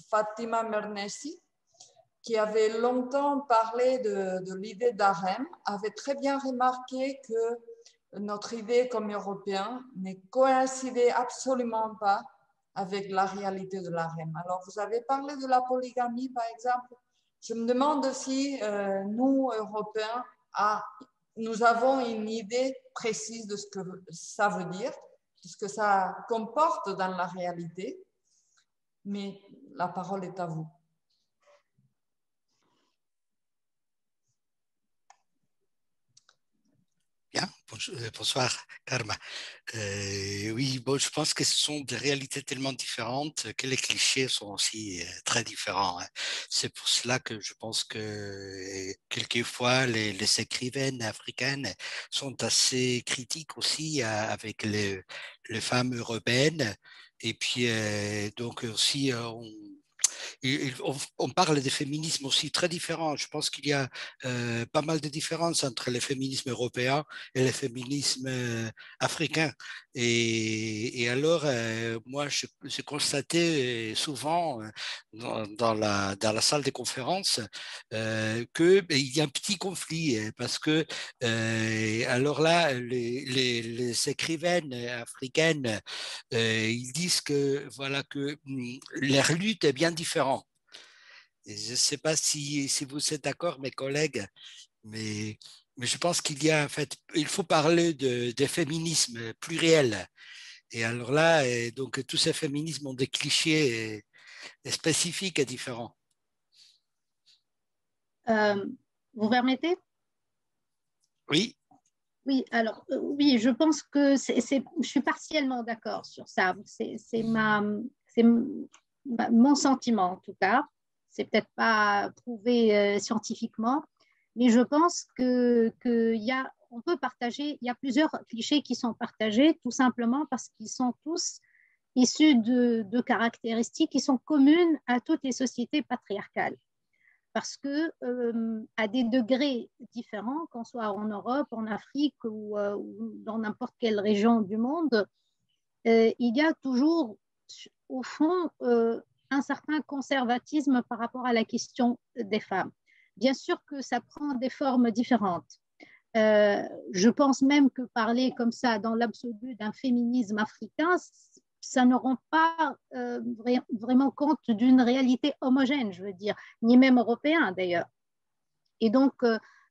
Fatima Mernissi, qui avait longtemps parlé de l'idée d'harem, avait très bien remarqué que notre idée comme Européens ne coïncidait absolument pas avec la réalité de l'harem. Alors, vous avez parlé de la polygamie, par exemple. Je me demande si nous, Européens, nous avons une idée précise de ce que ça veut dire, de ce que ça comporte dans la réalité. Mais la parole est à vous. Bien, bonsoir Karma. Oui, bon, je pense que ce sont des réalités tellement différentes que les clichés sont aussi très différents. C'est pour cela que je pense que quelquefois les écrivaines africaines sont assez critiques aussi avec les femmes européennes. Et puis donc aussi on parle de féminismes aussi très différents. Je pense qu'il y a pas mal de différences entre les féminismes européens et les féminismes africains. Et alors, moi, j'ai constaté souvent dans la salle des conférences qu'il y a un petit conflit parce que, alors là, les écrivaines africaines, ils disent que, voilà, que leur lutte est bien différente. Et je ne sais pas si vous êtes d'accord, mes collègues, mais, mais je pense qu'il y a, en fait, il faut parler de féminisme pluriel. Et alors là, donc tous ces féminismes ont des clichés spécifiques et différents. Vous permettez? Oui. Oui, alors oui, je pense que je suis partiellement d'accord sur ça. C'est mon sentiment en tout cas. C'est peut-être pas prouvé scientifiquement, mais je pense on peut partager. Il y a plusieurs clichés qui sont partagés, tout simplement parce qu'ils sont tous issus de caractéristiques qui sont communes à toutes les sociétés patriarcales. Parce que à des degrés différents, qu'on soit en Europe, en Afrique ou dans n'importe quelle région du monde, il y a toujours au fond un certain conservatisme par rapport à la question des femmes. Bien sûr que ça prend des formes différentes. Je pense même que parler comme ça dans l'absolu d'un féminisme africain, ça ne rend pas vraiment compte d'une réalité homogène, je veux dire, ni même européen d'ailleurs. Et donc,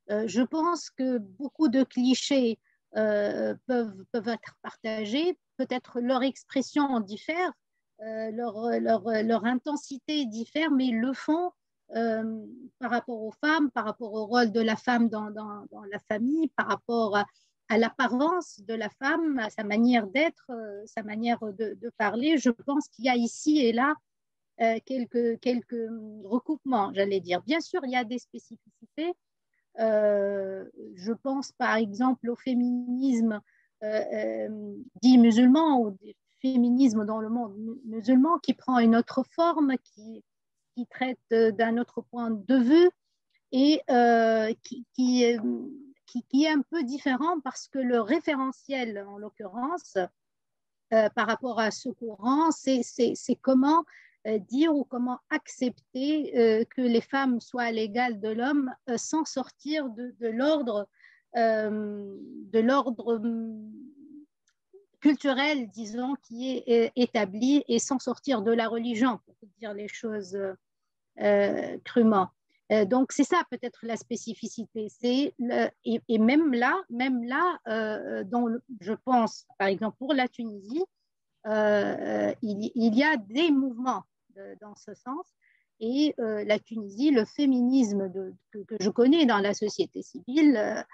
je pense que beaucoup de clichés peuvent être partagés, peut-être leur expression diffère, leur intensité diffère, mais ils le font par rapport aux femmes, par rapport au rôle de la femme dans la famille, par rapport à l'apparence de la femme, à sa manière d'être, sa manière de parler. Je pense qu'il y a ici et là quelques recoupements, j'allais dire. Bien sûr, il y a des spécificités. Je pense par exemple au féminisme dit musulman ou des féminismes dans le monde musulman qui prend une autre forme, qui traite d'un autre point de vue et qui est un peu différent parce que le référentiel, en l'occurrence, par rapport à ce courant, c'est comment dire ou comment accepter que les femmes soient à l'égal de l'homme sans sortir de l'ordre culturel, disons, qui est établi et sans sortir de la religion, pour dire les choses crûment. Donc, c'est ça peut-être la spécificité. Et même là je pense, par exemple, pour la Tunisie, il y a des mouvements dans ce sens. Et la Tunisie, le féminisme que je connais dans la société civile,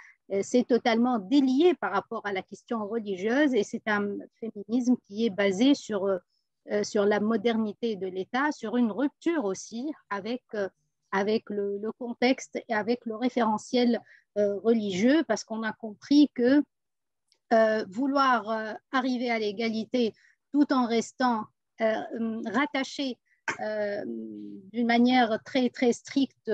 c'est totalement délié par rapport à la question religieuse et c'est un féminisme qui est basé sur la modernité de l'État, sur une rupture aussi avec le contexte et avec le référentiel religieux, parce qu'on a compris que vouloir arriver à l'égalité tout en restant rattaché d'une manière très, très stricte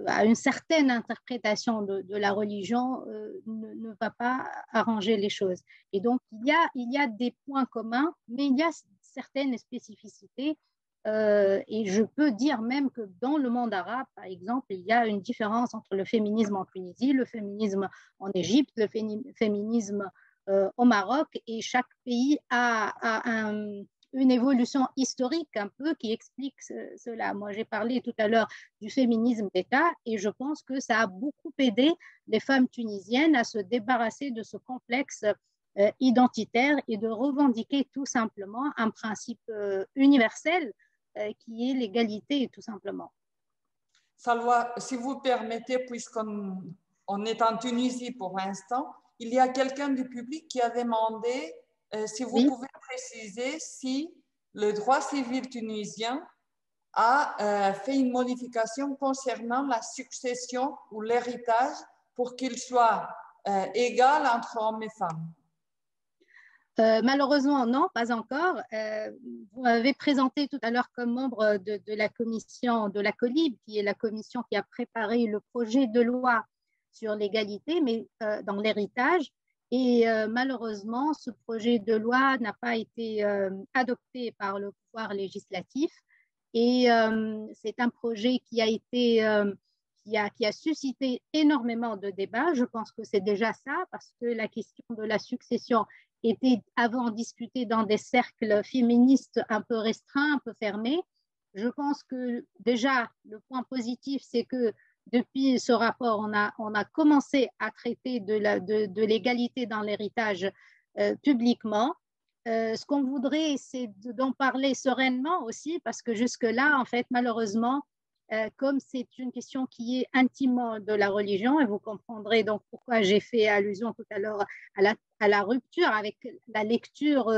à une certaine interprétation de la religion ne va pas arranger les choses. Et donc, il y a des points communs, mais il y a certaines spécificités. Et je peux dire même que dans le monde arabe, par exemple, il y a une différence entre le féminisme en Tunisie, le féminisme en Égypte, le féminisme au Maroc, et chaque pays a une évolution historique un peu qui explique cela. Moi, j'ai parlé tout à l'heure du féminisme d'État et je pense que ça a beaucoup aidé les femmes tunisiennes à se débarrasser de ce complexe identitaire et de revendiquer tout simplement un principe universel qui est l'égalité, tout simplement. Salwa, si vous permettez, puisqu'on est en Tunisie pour l'instant, il y a quelqu'un du public qui a demandé si vous pouvez préciser si le droit civil tunisien a fait une modification concernant la succession ou l'héritage pour qu'il soit égal entre hommes et femmes. Malheureusement, non, pas encore. Vous m'avez présenté tout à l'heure comme membre de la commission de la COLIB, qui est la commission qui a préparé le projet de loi sur l'égalité, mais dans l'héritage. Et malheureusement, ce projet de loi n'a pas été adopté par le pouvoir législatif. Et c'est un projet qui a été, qui a suscité énormément de débats. Je pense que c'est déjà ça, parce que la question de la succession était avant discutée dans des cercles féministes un peu restreints, un peu fermés. Je pense que déjà, le point positif, c'est que depuis ce rapport, on a commencé à traiter de l'égalité dans l'héritage publiquement. Ce qu'on voudrait, c'est d'en parler sereinement aussi, parce que jusque-là, en fait, malheureusement, comme c'est une question qui est intimement de la religion, et vous comprendrez donc pourquoi j'ai fait allusion tout à l'heure à la rupture avec la lecture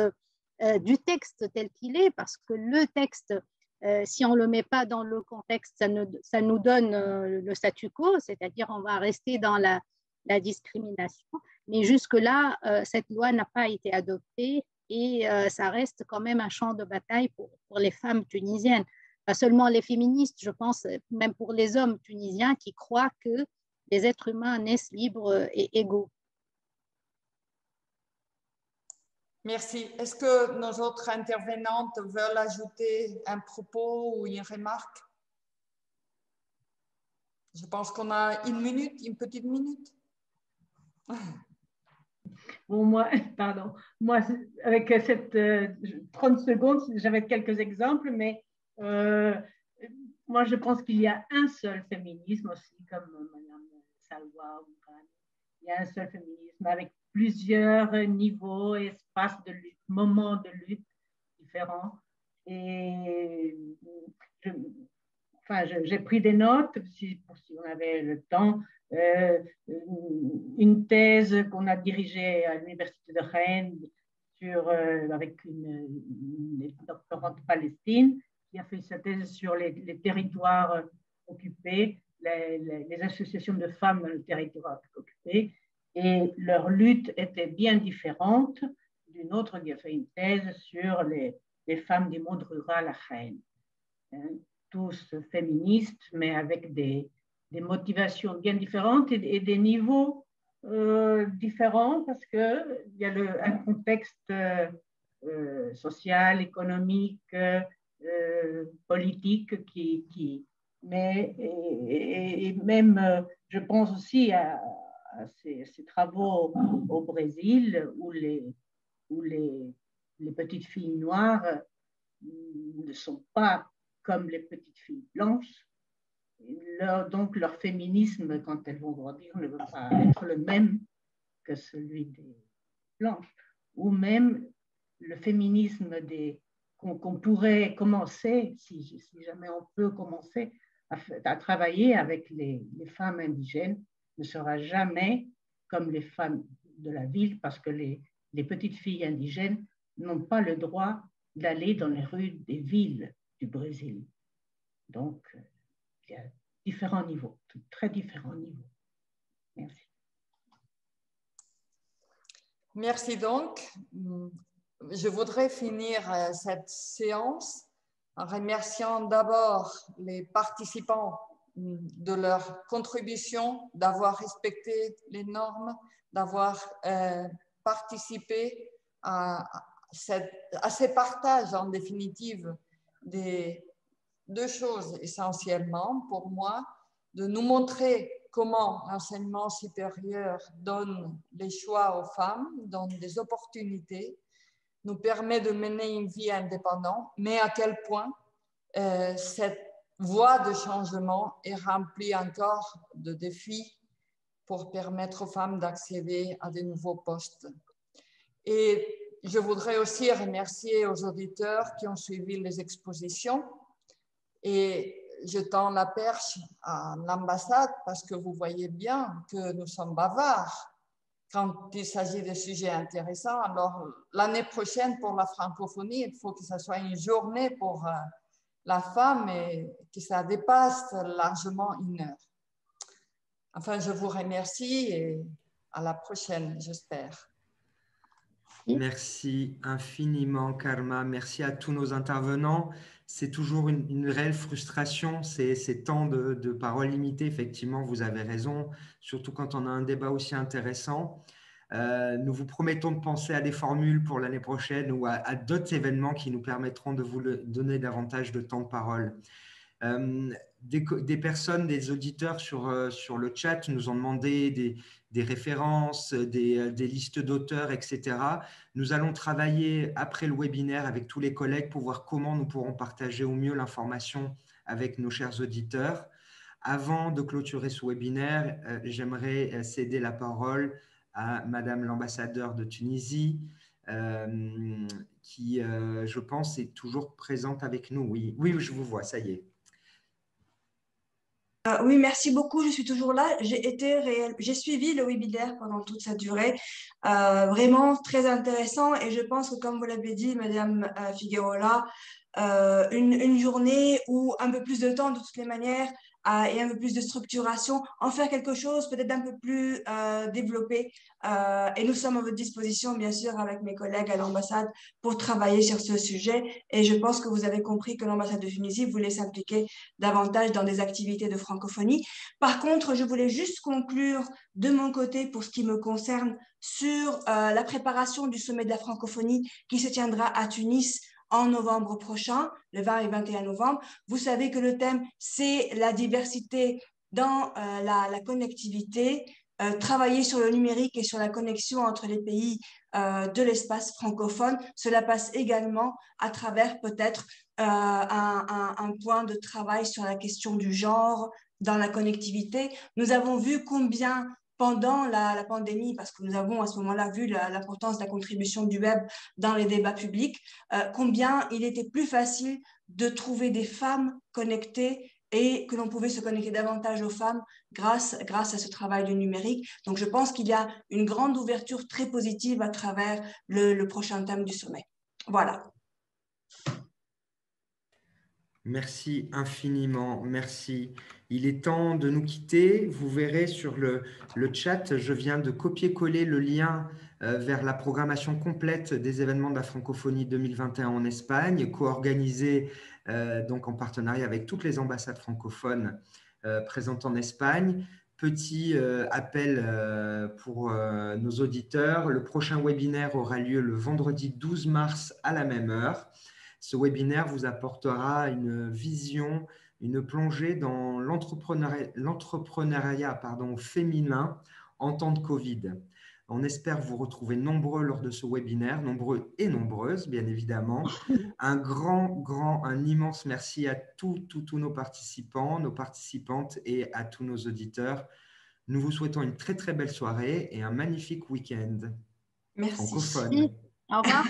du texte tel qu'il est, parce que le texte, si on ne le met pas dans le contexte, ça nous donne le statu quo, c'est-à-dire on va rester dans la discrimination. Mais jusque-là, cette loi n'a pas été adoptée et ça reste quand même un champ de bataille pour les femmes tunisiennes. Pas seulement les féministes, je pense, même pour les hommes tunisiens qui croient que les êtres humains naissent libres et égaux. Merci. Est-ce que nos autres intervenantes veulent ajouter un propos ou une remarque? Je pense qu'on a une petite minute. Bon, moi, pardon, moi, avec cette 30 secondes, j'avais quelques exemples, mais moi, je pense qu'il y a un seul féminisme aussi, comme Mme Salwa ou Khan. Il y a un seul féminisme avec plusieurs niveaux, espaces de lutte, moments de lutte différents. Et j'ai pris des notes, si on avait le temps. Une thèse qu'on a dirigée à l'Université de Rennes avec une doctorante palestine qui a fait sa thèse sur les territoires occupés, les associations de femmes dans le territoire occupé, et leur lutte était bien différente d'une autre qui a fait une thèse sur les femmes du monde rural à Rennes. Tous féministes, mais avec des motivations bien différentes et des niveaux différents, parce qu'il y a un contexte social, économique, politique et même, je pense aussi à ces travaux au Brésil où les petites filles noires ne sont pas comme les petites filles blanches. Donc, leur féminisme, quand elles vont grandir, ne va pas être le même que celui des blanches. Ou même le féminisme qu'on pourrait commencer, si jamais on peut commencer à travailler avec les femmes indigènes, ne sera jamais comme les femmes de la ville, parce que les petites filles indigènes n'ont pas le droit d'aller dans les rues des villes du Brésil. Donc, il y a différents niveaux, très différents niveaux. Merci. Merci donc. Je voudrais finir cette séance en remerciant d'abord les participants de leur contribution, d'avoir respecté les normes, d'avoir participé à ces partages en définitive des deux choses essentiellement pour moi, de nous montrer comment l'enseignement supérieur donne les choix aux femmes, donne des opportunités, nous permet de mener une vie indépendante, mais à quel point cette voie de changement est remplie encore de défis pour permettre aux femmes d'accéder à de nouveaux postes. Et je voudrais aussi remercier aux auditeurs qui ont suivi les expositions. Et je tends la perche à l'ambassade parce que vous voyez bien que nous sommes bavards quand il s'agit de sujets intéressants. Alors, l'année prochaine, pour la francophonie, il faut que ce soit une journée pour la femme et que ça dépasse largement 1 heure. Enfin, je vous remercie et à la prochaine, j'espère. Merci infiniment, Karma. Merci à tous nos intervenants. C'est toujours une réelle frustration, ces temps de parole limitée. Effectivement, vous avez raison, surtout quand on a un débat aussi intéressant. Nous vous promettons de penser à des formules pour l'année prochaine ou à d'autres événements qui nous permettront de vous donner davantage de temps de parole. Des personnes, des auditeurs sur le chat nous ont demandé des références, des listes d'auteurs, etc. Nous allons travailler après le webinaire avec tous les collègues pour voir comment nous pourrons partager au mieux l'information avec nos chers auditeurs. Avant de clôturer ce webinaire, j'aimerais céder la parole à Madame l'ambassadeur de Tunisie, qui, je pense, est toujours présente avec nous. Oui, oui, je vous vois, ça y est. Oui, merci beaucoup. Je suis toujours là. J'ai suivi le webinaire pendant toute sa durée. Vraiment très intéressant. Et je pense que, comme vous l'avez dit, Madame Figuerola, une journée ou un peu plus de temps de toutes les manières et un peu plus de structuration, en faire quelque chose peut-être un peu plus développé. Et nous sommes à votre disposition, bien sûr, avec mes collègues à l'ambassade pour travailler sur ce sujet. Et je pense que vous avez compris que l'ambassade de Tunisie voulait s'impliquer davantage dans des activités de francophonie. Par contre, je voulais juste conclure de mon côté, pour ce qui me concerne, sur la préparation du sommet de la francophonie qui se tiendra à Tunis en novembre prochain, le 20 et 21 novembre. Vous savez que le thème, c'est la diversité dans la connectivité, travailler sur le numérique et sur la connexion entre les pays de l'espace francophone. Cela passe également à travers peut-être un point de travail sur la question du genre dans la connectivité. Nous avons vu combien pendant la pandémie, parce que nous avons à ce moment-là vu l'importance de la contribution du web dans les débats publics, combien il était plus facile de trouver des femmes connectées et que l'on pouvait se connecter davantage aux femmes grâce à ce travail du numérique. Donc, je pense qu'il y a une grande ouverture très positive à travers le prochain thème du sommet. Voilà. Merci infiniment, merci. Il est temps de nous quitter. Vous verrez sur le chat, je viens de copier-coller le lien vers la programmation complète des événements de la francophonie 2021 en Espagne, co-organisée donc en partenariat avec toutes les ambassades francophones présentes en Espagne. Petit appel pour nos auditeurs. Le prochain webinaire aura lieu le vendredi 12 mars à la même heure. Ce webinaire vous apportera une vision, une plongée dans l'entrepreneuriat féminin en temps de Covid. On espère vous retrouver nombreux lors de ce webinaire, nombreux et nombreuses, bien évidemment. Un immense merci à tous nos participants, nos participantes et à tous nos auditeurs. Nous vous souhaitons une très, très belle soirée et un magnifique week-end francophone. Au revoir.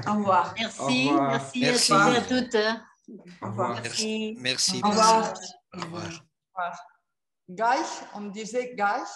Au revoir. Merci, Au revoir. merci à Merci. tous et à toutes. Au revoir. Merci. Merci. Au revoir. Au revoir. Gleich, on disait gleich.